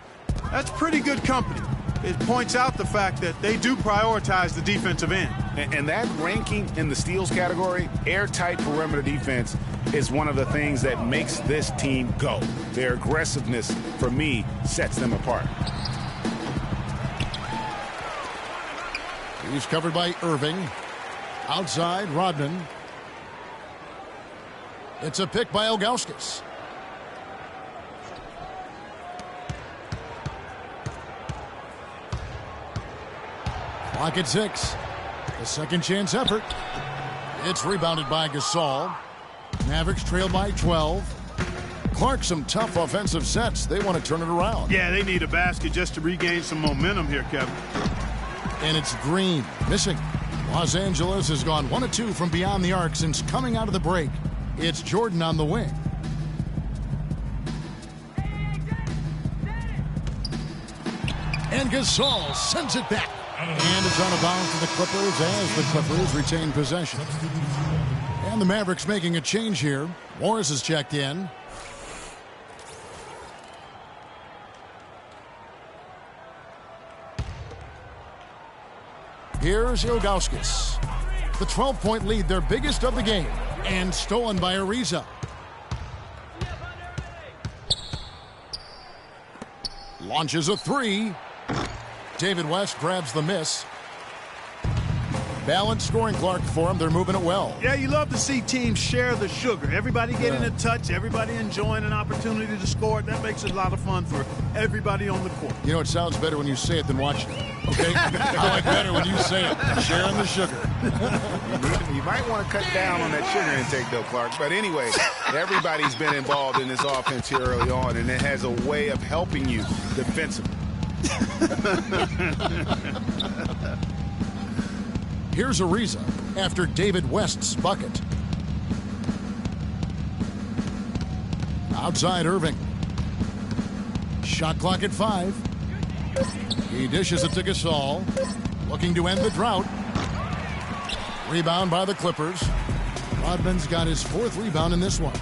That's pretty good company. It points out the fact that they do prioritize the defensive end.
And that ranking in the steals category, airtight perimeter defense, is one of the things that makes this team go. Their aggressiveness, for me, sets them apart.
He's covered by Irving. Outside, Rodman. It's a pick by Ilgauskas. Clock at 6. A second chance effort. It's rebounded by Gasol. Mavericks trail by 12. Clark, some tough offensive sets. They want to turn it around.
Yeah, they need a basket just to regain some momentum here, Kevin.
And it's Green missing. Los Angeles has gone 1 of 2 from beyond the arc since coming out of the break. It's Jordan on the wing. And Gasol sends it back. And it's out of bounds to the Clippers as the Clippers retain possession. And the Mavericks making a change here. Morris has checked in. Here's Ilgauskas. The 12-point lead, their biggest of the game. And stolen by Ariza. Launches a 3. David West grabs the miss. Balanced scoring, Clark, for them. They're moving it well.
Yeah, you love to see teams share the sugar. Everybody getting a touch, everybody enjoying an opportunity to score. That makes it a lot of fun for everybody on the court.
You know, it sounds better when you say it than watching it. Okay? I like better when you say it. Sharing the sugar.
You might want to cut down on that sugar intake, though, Clark. But anyway, everybody's been involved in this offense here early on, and it has a way of helping you defensively.
Here's Ariza after David West's bucket. Outside Irving. Shot clock at 5. He dishes it to Gasol. Looking to end the drought. Rebound by the Clippers. Rodman's got his 4th rebound in this one.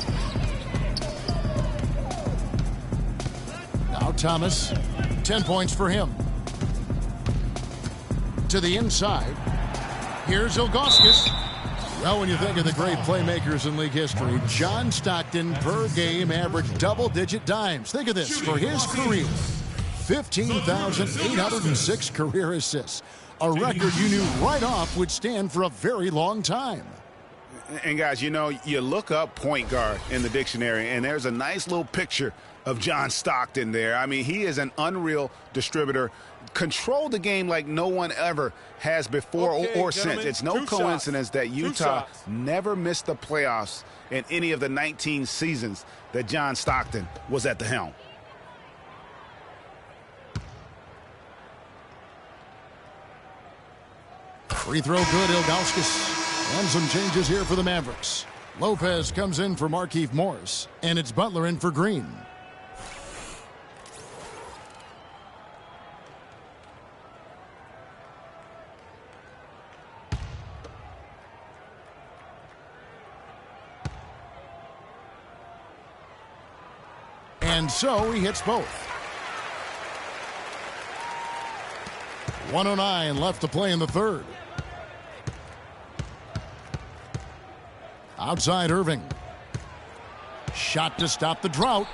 Now Thomas. 10 points for him. To the inside. Here's Ilgauskas. Well, when you think of the great playmakers in league history, John Stockton per game averaged double-digit dimes. Think of this. For his career, 15,806 career assists. A record you knew right off would stand for a very long time.
And, guys, you know, you look up point guard in the dictionary, and there's a nice little picture of John Stockton there. I mean, he is an unreal distributor. Control the game like no one ever has before or since. It's no coincidence that Utah never missed the playoffs in any of the 19 seasons that John Stockton was at the helm.
Free throw good, Ilgauskas. And some changes here for the Mavericks. Lopez comes in for Markieff Morris, and it's Butler in for Green. And so he hits both. 1:09 left to play in the third. Outside Irving. Shot to stop the drought.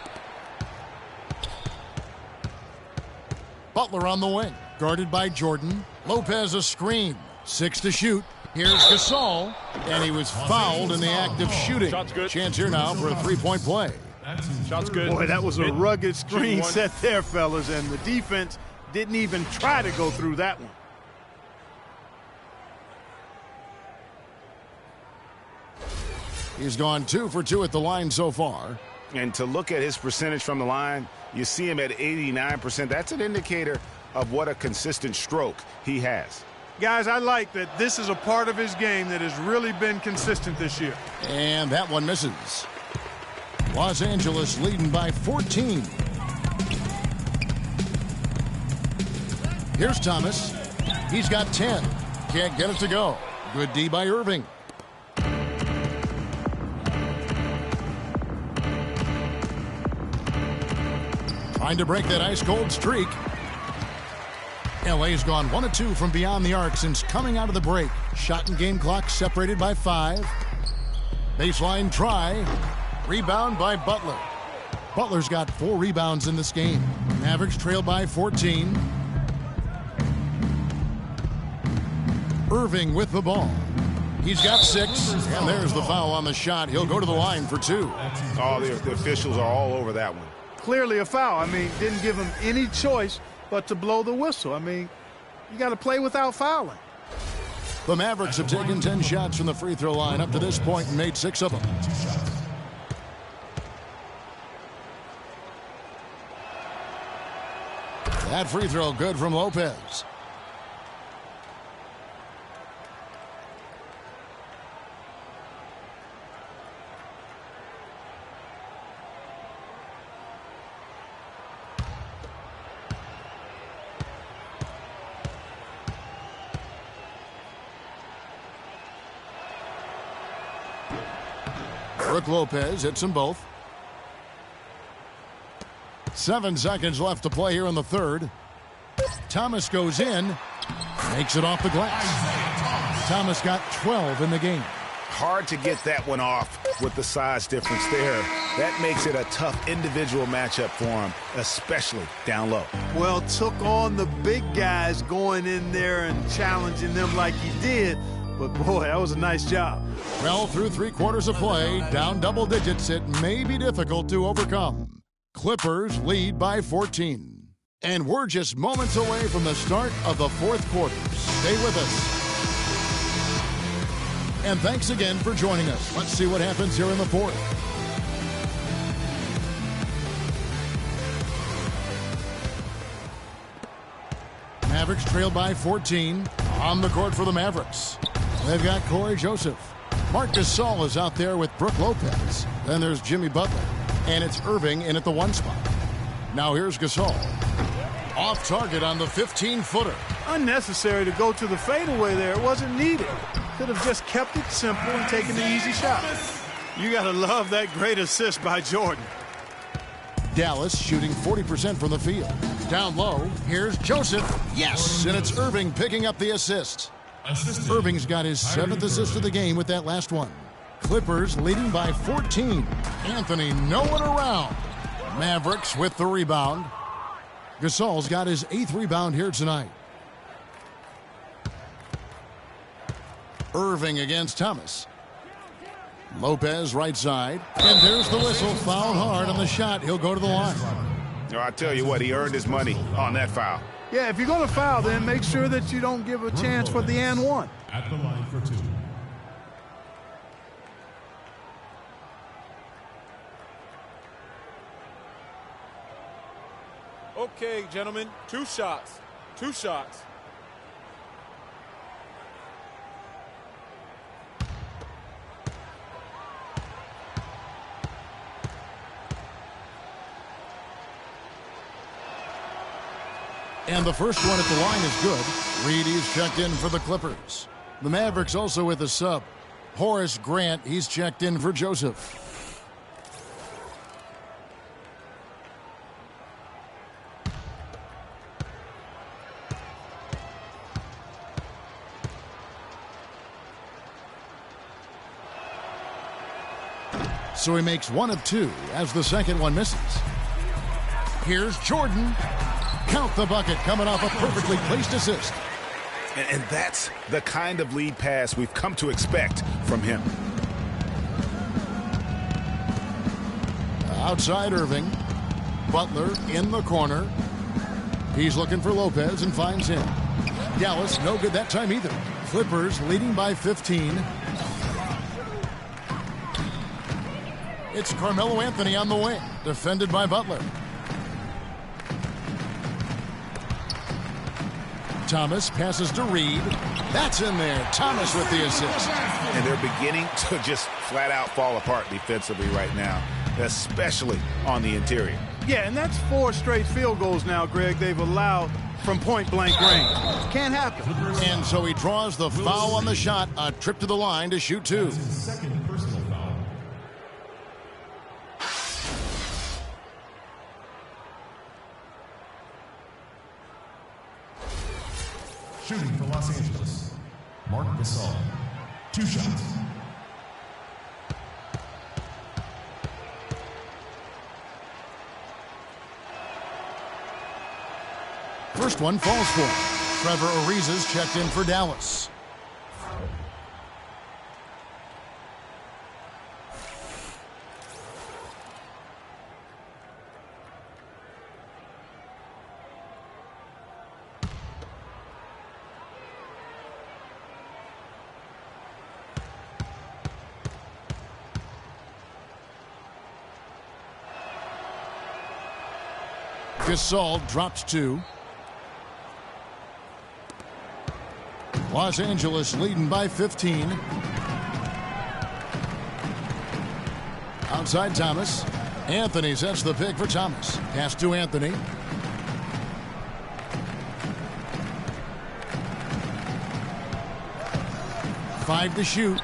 Butler on the wing, guarded by Jordan. Lopez a screen. 6 to shoot. Here's Gasol, and he was fouled in the act of shooting.
Shot's good.
Chance here now for a three-point play.
Shot's good.
Boy, that was a rugged screen
one.
set there, fellas, and the defense didn't even try to go through that one.
He's gone 2 for 2 at the line so far.
And to look at his percentage from the line, you see him at 89%. That's an indicator of what a consistent stroke he has.
Guys, I like that this is a part of his game that has really been consistent this year.
And that one misses. Los Angeles leading by 14. Here's Thomas. He's got 10. Can't get it to go. Good D by Irving. Trying to break that ice-cold streak. LA's gone 1 of 2 from beyond the arc since coming out of the break. Shot and game clock separated by 5. Baseline try. Rebound by Butler. Butler's got 4 rebounds in this game. Mavericks trail by 14. Irving with the ball. He's got 6, and there's the foul on the shot. He'll go to the line for 2.
Oh, the officials are all over that one.
Clearly a foul. I mean, didn't give him any choice but to blow the whistle. I mean, you got to play without fouling.
The Mavericks have taken 10 shots from the free throw line up to this point and made 6 of them. That free throw good from Lopez. Brook Lopez hits them both. 7 seconds left to play here in the third. Thomas goes in, makes it off the glass. Thomas got 12 in the game.
Hard to get that one off with the size difference there. That makes it a tough individual matchup for him, especially down low.
Well, took on the big guys going in there and challenging them like he did. But, boy, that was a nice job.
Well, through 3 quarters of play, down double digits, it may be difficult to overcome. Clippers lead by 14. And we're just moments away from the start of the 4th quarter. Stay with us. And thanks again for joining us. Let's see what happens here in the 4th. Mavericks trail by 14. On the court for the Mavericks. They've got Corey Joseph. Marc Gasol is out there with Brook Lopez. Then there's Jimmy Butler. And it's Irving in at the 1 spot. Now here's Gasol. Off target on the 15-footer.
Unnecessary to go to the fadeaway there. It wasn't needed. Could have just kept it simple and taken the easy shot. You got to love that great assist by Jordan.
Dallas shooting 40% from the field. Down low, here's Joseph. Yes, and it's Irving picking up the assist. Irving's got his 7th assist of the game with that last one. Clippers leading by 14. Anthony no one around. Mavericks with the rebound. Gasol's got his 8th rebound here tonight. Irving against Thomas. Lopez right side. And there's the whistle. Fouled hard on the shot. He'll go to the line.
I tell you what, he earned his money on that foul.
Yeah, if you're going to foul, then make sure that you don't give a chance for the and 1.
At the line for 2.
Okay, gentlemen, 2 shots. 2 shots.
And the first one at the line is good. Reedy's checked in for the Clippers. The Mavericks also with a sub. Horace Grant, he's checked in for Joseph. So he makes 1 of 2 as the second one misses. Here's Jordan. Count the bucket coming off a perfectly placed assist.
And that's the kind of lead pass we've come to expect from him.
Outside Irving. Butler in the corner. He's looking for Lopez and finds him. Dallas, no good that time either. Clippers leading by 15. It's Carmelo Anthony on the wing, defended by Butler. Thomas passes to Reed. That's in there. Thomas with the assist.
And they're beginning to just flat out fall apart defensively right now, especially on the interior.
Yeah, and that's 4 straight field goals now, Greg, they've allowed from point-blank range. Can't happen.
And so he draws the foul on the shot, a trip to the line to shoot 2.
Second personal foul. Shooting for Los Angeles, Marc Gasol. 2 shots.
First one falls for him. Trevor Ariza's checked in for Dallas. Gasol drops 2. Los Angeles leading by 15. Outside Thomas. Anthony sets the pick for Thomas. Pass to Anthony. Five to shoot.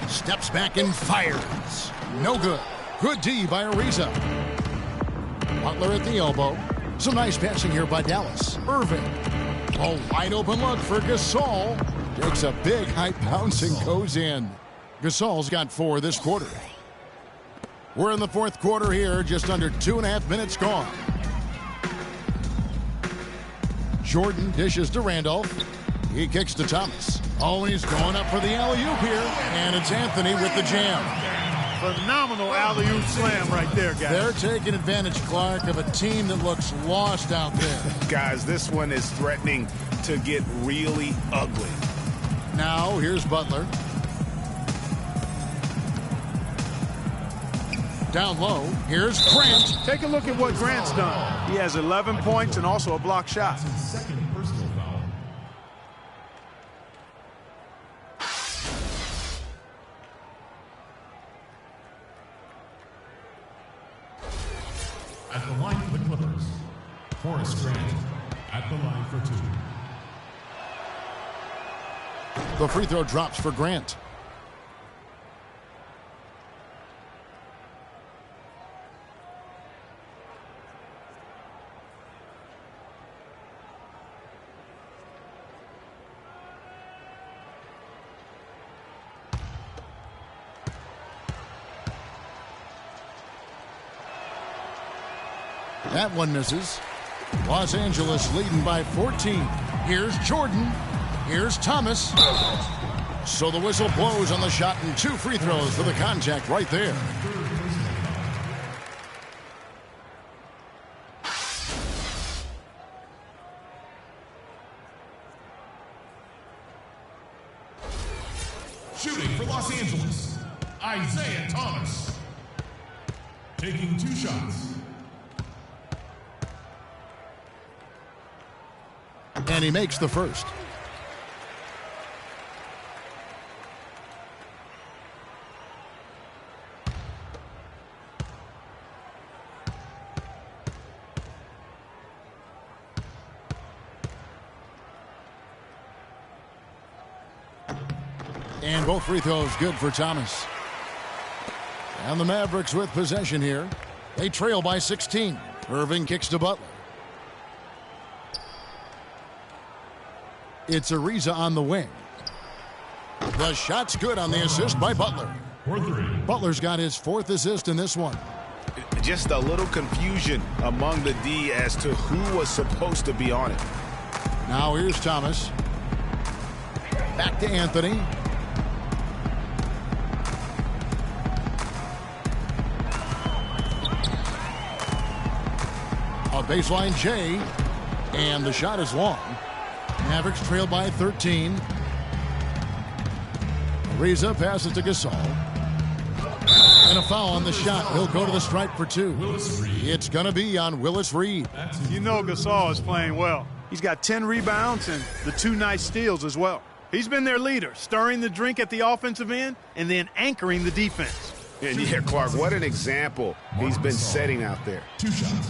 Steps back and fires. No good. Good D by Ariza. Butler at the elbow. Some nice passing here by Dallas. Irving. A wide open look for Gasol. Takes a big high bounce and goes in. Gasol's got 4 this quarter. We're in the 4th quarter here, just under 2.5 minutes gone. Jordan dishes to Randolph. He kicks to Thomas. Oh, he's going up for the alley-oop here. And it's Anthony with the jam.
Phenomenal alley-oop slam right there, guys.
They're taking advantage, Clark, of a team that looks lost out there.
Guys, this one is threatening to get really ugly.
Now, here's Butler. Down low, here's Grant.
Take a look at what Grant's done. He has 11 points and also a block shot.
Second personal foul. At the line for the Clippers, Horace Grant at the line for 2.
The free throw drops for Grant. That one misses. Los Angeles leading by 14. Here's Jordan. Here's Thomas. So the whistle blows on the shot and 2 free throws for the contact right there.
Shooting for Los Angeles, Isaiah Thomas. Taking 2 shots.
And he makes the first. And both free throws good for Thomas. And the Mavericks with possession here. They trail by 16. Irving kicks to Butler. It's Ariza on the wing. The shot's good on the assist by Butler. Butler's got his 4th assist in this one.
just a little confusion among the D as to who was supposed to be on it.
Now here's Thomas. Back to Anthony. A baseline J. And the shot is long. Mavericks trail by 13. Ariza passes to Gasol. And a foul on the shot. He'll go to the stripe for 2. It's going to be on Willis Reed.
You know Gasol is playing well. He's got 10 rebounds and the 2 nice steals as well. He's been their leader, stirring the drink at the offensive end and then anchoring the defense.
And yeah, Clark, what an example he's been setting out there.
2 shots.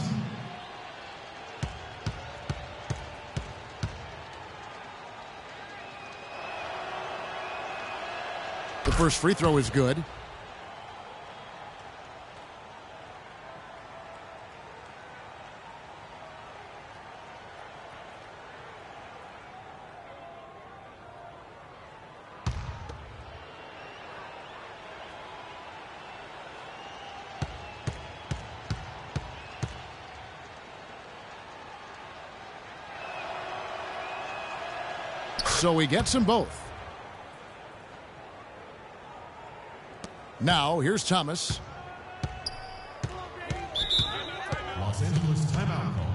The first free throw is good. So he gets them both. Now here's Thomas.
Los Angeles timeout call.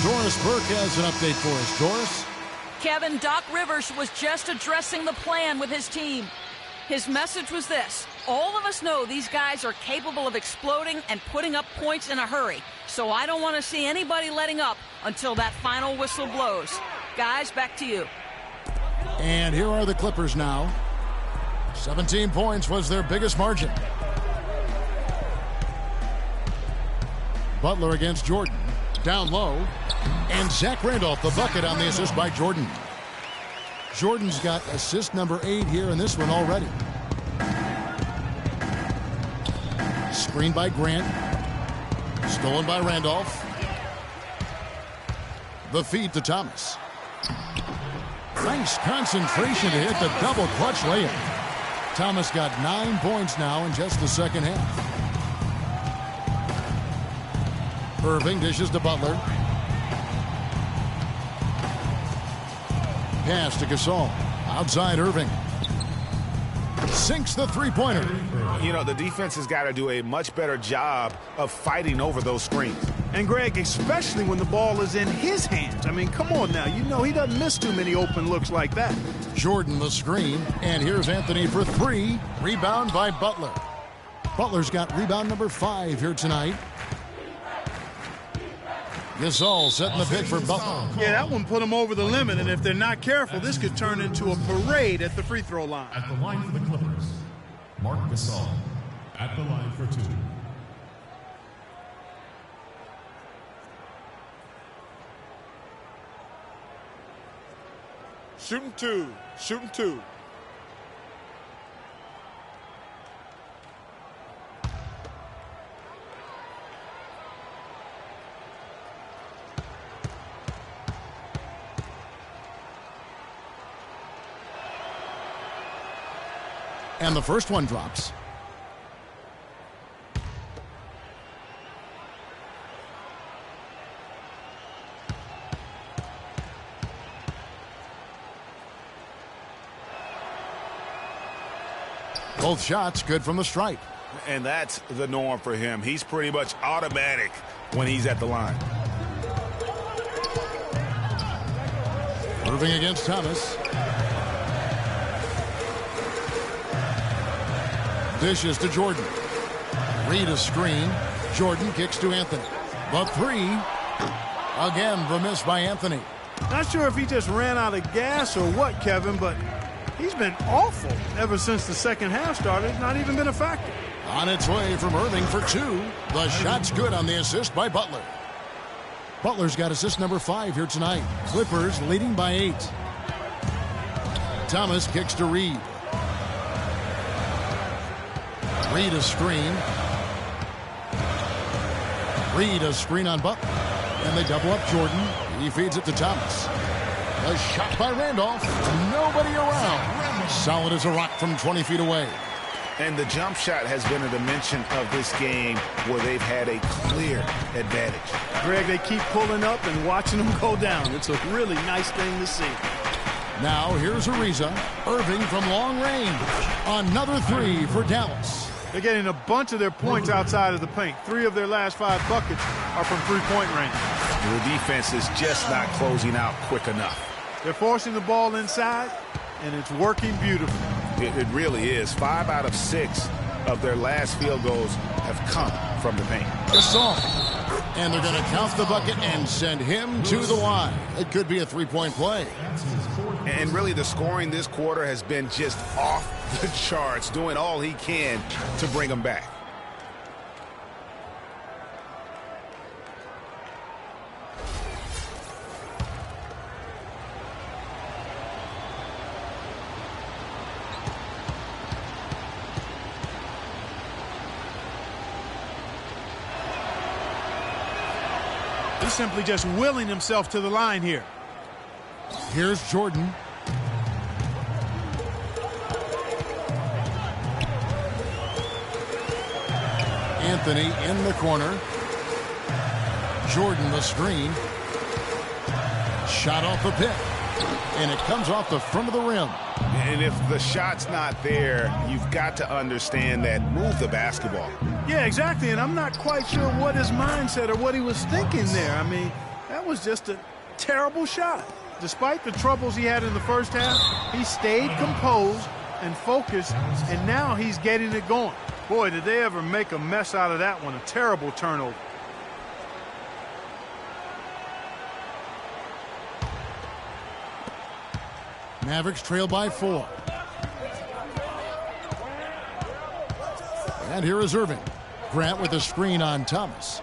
Doris Burke has an update for us. Doris?
Kevin, Doc Rivers was just addressing the plan with his team. His message was this: all of us know these guys are capable of exploding and putting up points in a hurry, so I don't want to see anybody letting up until that final whistle blows. Guys, back to you.
And here are the Clippers now. 17 points was their biggest margin. Butler against Jordan. Down low. And Zach Randolph, the bucket on the assist by Jordan. Jordan's got assist number 8 here in this one already. Screened by Grant. Stolen by Randolph. The feed to Thomas. Nice concentration to hit the double clutch layup. Thomas got 9 points now in just the second half. Irving dishes to Butler. Pass to Gasol. Outside Irving. Sinks the three-pointer.
You know, the defense has got to do a much better job of fighting over those screens.
And Greg, especially when the ball is in his hands. I mean, come on now. You know he doesn't miss too many open looks like that.
Jordan the screen. And here's Anthony for 3. Rebound by Butler. Butler's got rebound number 5 here tonight. Gasol setting the pick for Butler.
Yeah, that one put him over the limit, and if they're not careful, this could turn into a parade at the free throw line.
At the line for the Clippers, Marc Gasol. At the line for 2.
Shooting 2. Shooting 2.
And the first one drops. Both shots good from the stripe.
And that's the norm for him. He's pretty much automatic when he's at the line.
Irving against Thomas. Dishes to Jordan. Reed a screen. Jordan kicks to Anthony. The three. Again, the miss by Anthony.
Not sure if he just ran out of gas or what, Kevin, but he's been awful ever since the second half started. Not even been a factor.
On its way from Irving for two. The shot's good on the assist by Butler. Butler's got assist number 5 here tonight. Clippers leading by 8. Thomas kicks to Reed. Reed a screen. Reed a screen on Butler. And they double up Jordan. He feeds it to Thomas. A shot by Randolph. Nobody around. Solid as a rock from 20 feet away.
And the jump shot has been a dimension of this game where they've had a clear advantage.
Greg, they keep pulling up and watching them go down. It's a really nice thing to see.
Now here's Ariza. Irving from long range. Another three for Dallas.
They're getting a bunch of their points outside of the paint. 3 of their last 5 buckets are from three-point range.
The defense is just not closing out quick enough.
They're forcing the ball inside, and it's working beautifully.
It really is. 5 out of 6 of their last field goals have come from the paint.
Gasol. And they're going to count the bucket and send him to the line. It could be a three-point play.
And really the scoring this quarter has been just off the charts, doing all he can to bring them back.
He's simply just willing himself to the line here.
Here's Jordan. Anthony in the corner. Jordan the screen. Shot off the pick. And it comes off the front of the rim.
And if the shot's not there, you've got to understand that. Move the basketball.
Yeah, exactly. And I'm not quite sure what his mindset or what he was thinking there. I mean, that was just a terrible shot. Despite the troubles he had in the first half, he stayed composed and focused, and now he's getting it going. Boy, did they ever make a mess out of that one. A terrible turnover.
Mavericks trail by 4. And here is Irving. Grant with a screen on Thomas.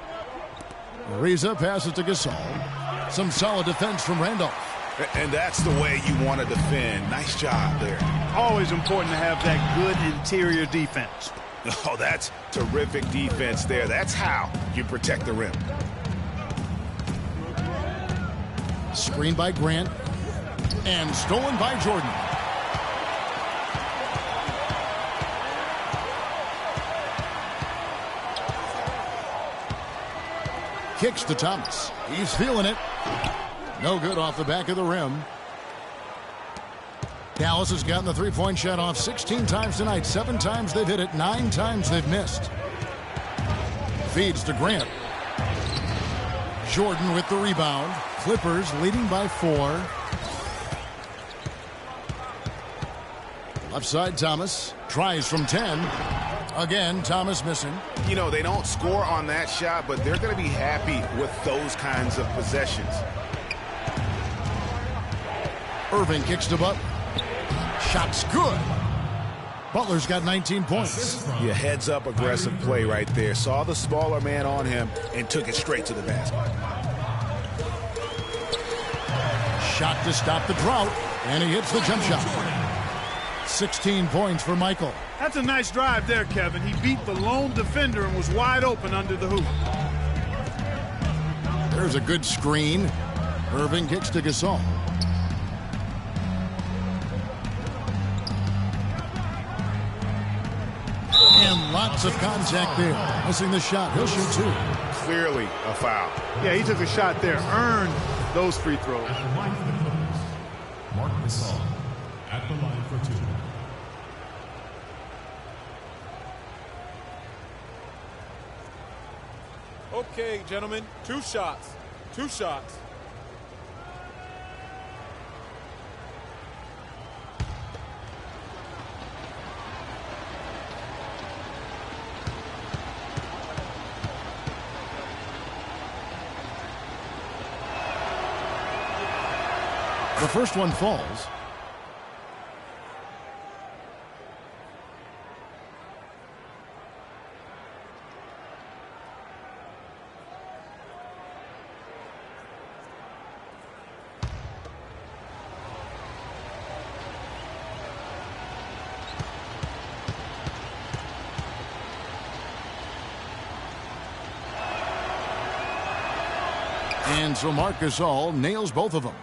Ariza passes to Gasol. Some solid defense from Randolph.
And that's the way you want to defend. Nice job there.
Always important to have that good interior defense.
Oh, that's terrific defense there. That's how you protect the rim.
Screen by Grant. And stolen by Jordan. Kicks to Thomas. He's feeling it. No good off the back of the rim. Dallas has gotten the three-point shot off 16 times tonight. 7 times they've hit it. 9 times they've missed. Feeds to Grant. Jordan with the rebound. Clippers leading by 4. Left side, Thomas. Tries from 10. Again, Thomas missing.
You know, they don't score on that shot, but they're going to be happy with those kinds of possessions.
Irving kicks to Butler. Shot's good. Butler's got 19 points.
Yeah, heads up aggressive play right there. Saw the smaller man on him and took it straight to the basket.
Shot to stop the drought, and he hits the jump shot. 16 points for Michael.
That's a nice drive there, Kevin. He beat the lone defender and was wide open under the hoop.
There's a good screen. Irving kicks to Gasol. And lots of contact there. Missing the shot. He'll shoot 2.
Clearly a foul.
Yeah, he took a shot there. Earned those free throws.
At the line for the Clippers, Mark Gasol at the line for 2.
Okay, gentlemen, 2 shots. 2 shots.
The first one falls. And so Marc Gasol nails both of them.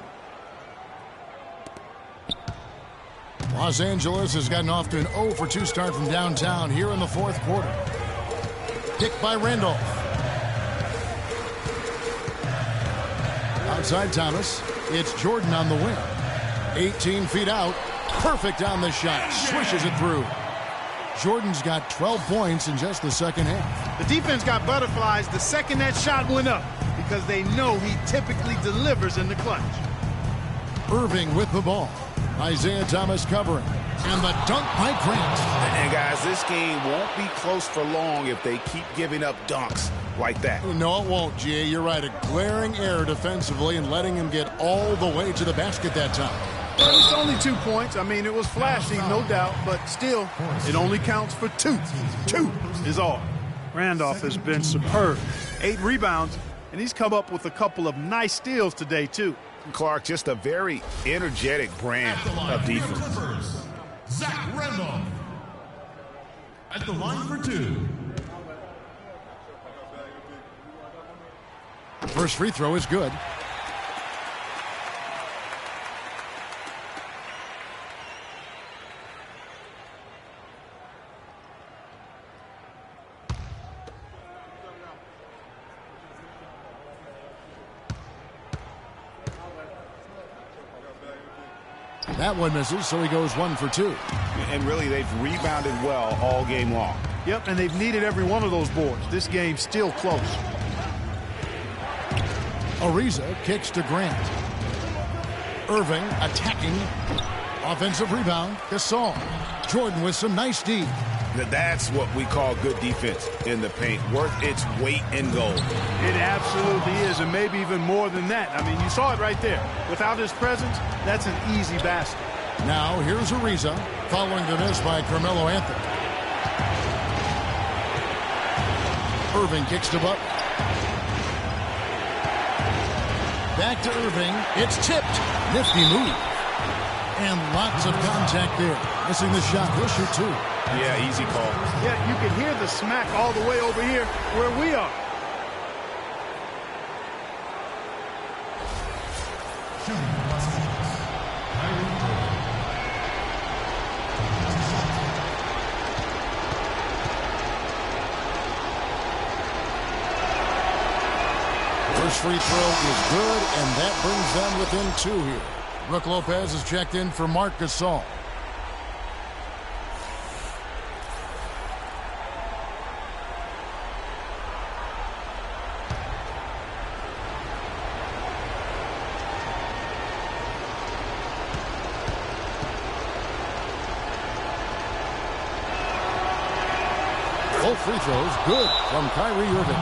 Los Angeles has gotten off to an 0-for-2 start from downtown here in the fourth quarter. Picked by Randolph. Outside Thomas. It's Jordan on the wing. 18 feet out. Perfect on the shot. Swishes it through. Jordan's got 12 points in just the second half.
The defense got butterflies the second that shot went up because they know he typically delivers in the clutch.
Irving with the ball. Isaiah Thomas covering. And the dunk by Grant.
And guys, this game won't be close for long if they keep giving up dunks like that.
No, it won't, G.A. You're right. A glaring error defensively and letting him get all the way to the basket that time.
Well, it's only 2 points. I mean, it was flashy, no doubt, but still, it only counts for 2. 2 is all. Randolph has been superb. 8 rebounds, and he's come up with a couple of nice steals today, too.
Clark, just a very energetic brand of defense.
Zach Randolph at the line for 2.
First free throw is good. That one misses, so he goes 1 for 2.
And really, they've rebounded well all game long.
Yep, and they've needed every one of those boards. This game's still close.
Ariza kicks to Grant. Irving attacking. Offensive rebound. Gasol. Jordan with some nice D.
That's what we call good defense in the paint. Worth its weight in gold.
It absolutely is, and maybe even more than that. I mean, you saw it right there. Without his presence, that's an easy basket.
Now here's Ariza, following the miss by Carmelo Anthony. Irving kicks to Butler. Back to Irving. It's tipped. Nifty move. And lots of contact there. Missing the shot. He'll shoot 2.
Yeah, easy call.
Yeah, you can hear the smack all the way over here where we are.
First free throw is good, and that brings them within 2 here. Brook Lopez is checked in for Marc Gasol. Both free throws good from Kyrie Irving.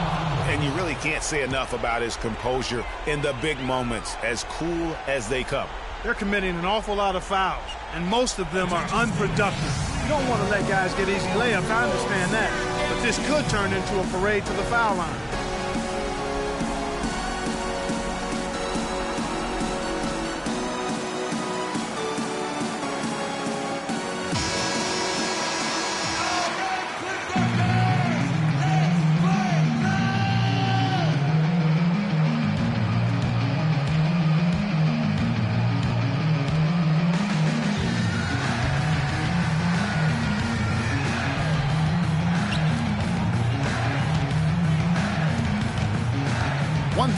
And you really can't say enough about his composure in the big moments, as cool as they come.
They're committing an awful lot of fouls, and most of them are unproductive. You don't want to let guys get easy layups, I understand that. But this could turn into a parade to the foul line.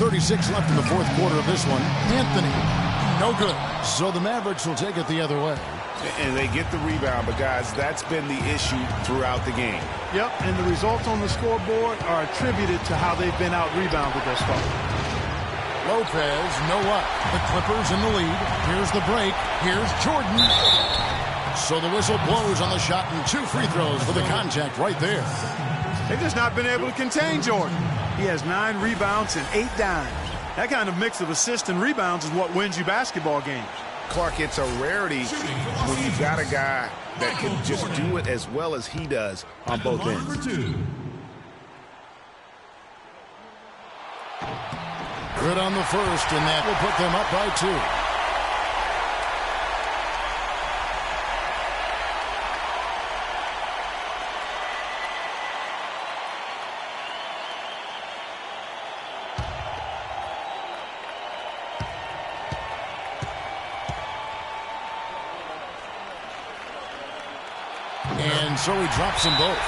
.36 left in the fourth quarter of this one. Anthony, no good. So the Mavericks will take it the other way.
And they get the rebound, but guys, that's been the issue throughout the game.
Yep, and the results on the scoreboard are attributed to how they've been out-rebounded thus far.
Lopez, no up. The Clippers in the lead. Here's the break. Here's Jordan. So the whistle blows on the shot, and 2 free throws for the contact right there.
They've just not been able to contain Jordan. He has 9 rebounds and 8 dimes. That kind of mix of assists and rebounds is what wins you basketball games.
Clark, it's a rarity when you've got a guy that can just do it as well as he does on both ends.
Good on the first, and that will put them up by 2. And so he drops them both.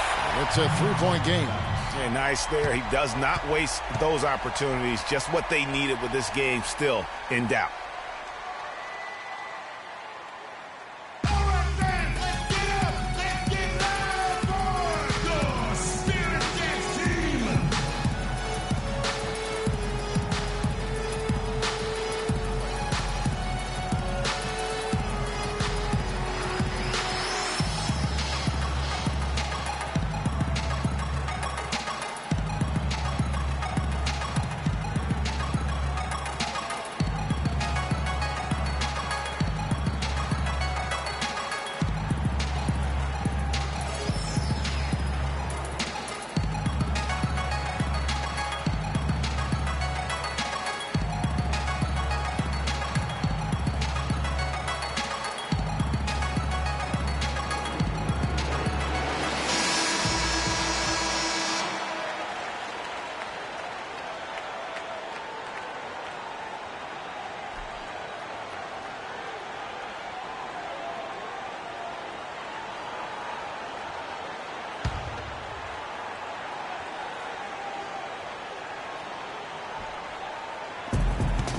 It's a 3-point game.
Yeah, nice there. He does not waste those opportunities. Just what they needed with this game still in doubt.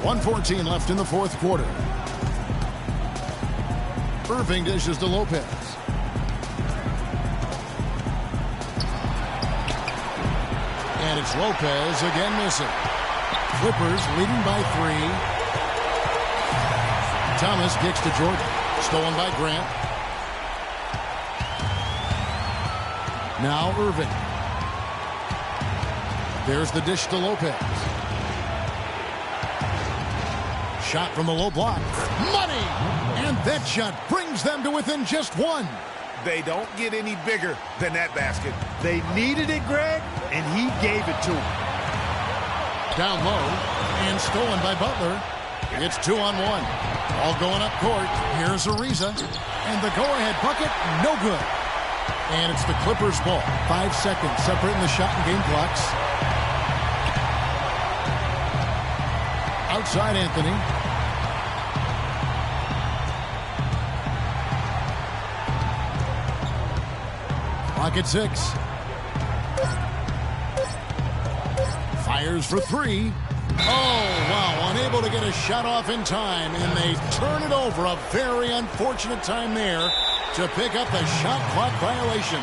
.114 left in the fourth quarter. Irving dishes to Lopez. And it's Lopez again missing. Clippers leading by 3. Thomas kicks to Jordan. Stolen by Grant. Now Irving. There's the dish to Lopez. Shot from the low block. Money! And that shot brings them to within just 1.
They don't get any bigger than that basket.
They needed it, Greg, and he gave it to them.
Down low and stolen by Butler. It's 2-on-1. All going up court. Here's Ariza. And the go-ahead bucket, no good. And it's the Clippers' ball. 5 seconds separating the shot and game clocks. Outside Anthony. Clock at 6. Fires for 3. Oh, wow. Unable to get a shot off in time, and they turn it over. A very unfortunate time there to pick up the shot clock violation.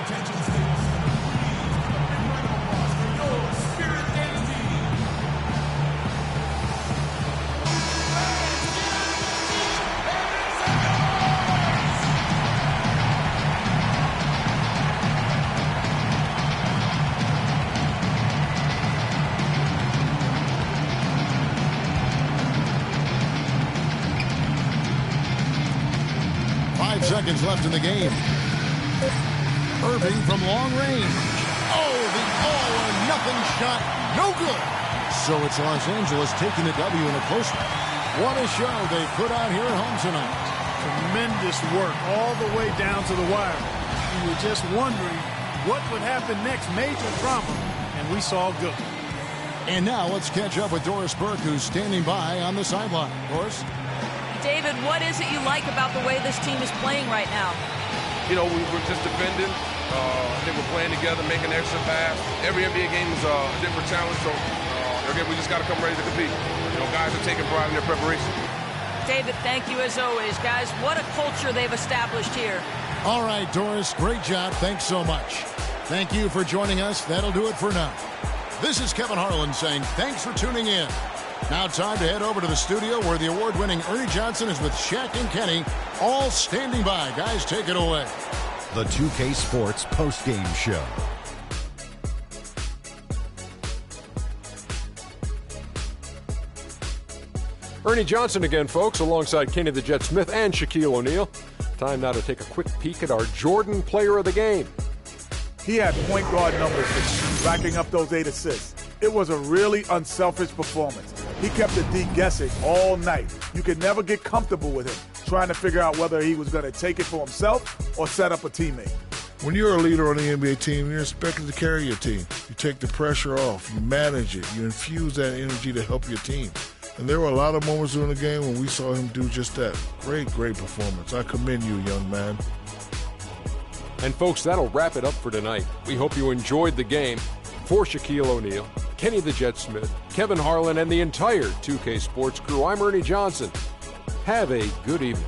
Attention, Staples Center. Please come and round of applause for your Spirit Dance team.
5 seconds left in the game. Irving from long range. Oh, the all-or-nothing shot. No good. So it's Los Angeles taking the W in a close one. What a show they put out here at home tonight.
Tremendous work all the way down to the wire. You were just wondering what would happen next. Major drama, and we saw good.
And now let's catch up with Doris Burke, who's standing by on the sideline. Doris?
David, what is it you like about the way this team is playing right now?
You know, we're just defending. I think we're playing together, making extra pass. Every NBA game is a different challenge, so again, we just got to come ready to compete. You know, guys are taking pride in their preparation.
David, thank you as always, guys. What a culture they've established here.
All right, Doris, great job. Thanks so much. Thank you for joining us. That'll do it for now. This is Kevin Harlan saying thanks for tuning in. Now time to head over to the studio where the award-winning Ernie Johnson is with Shaq and Kenny, all standing by. Guys, take it away.
the 2K Sports postgame show.
Ernie Johnson again, folks, alongside Kenny the Jet Smith and Shaquille O'Neal. Time now to take a quick peek at our Jordan Player of the Game.
He had point guard numbers, racking up those 8 assists. It was a really unselfish performance. He kept the D guessing all night. You could never get comfortable with him, trying to figure out whether he was going to take it for himself or set up a teammate.
When you're a leader on the NBA team, you're expected to carry your team. You take the pressure off, you manage it, you infuse that energy to help your team. And there were a lot of moments during the game when we saw him do just that. Great performance. I commend you, young man.
And folks, that'll wrap it up for tonight. We hope you enjoyed the game. For Shaquille O'Neal, Kenny the Jet Smith, Kevin Harlan, and the entire 2K Sports crew, I'm Ernie Johnson. Have a good evening.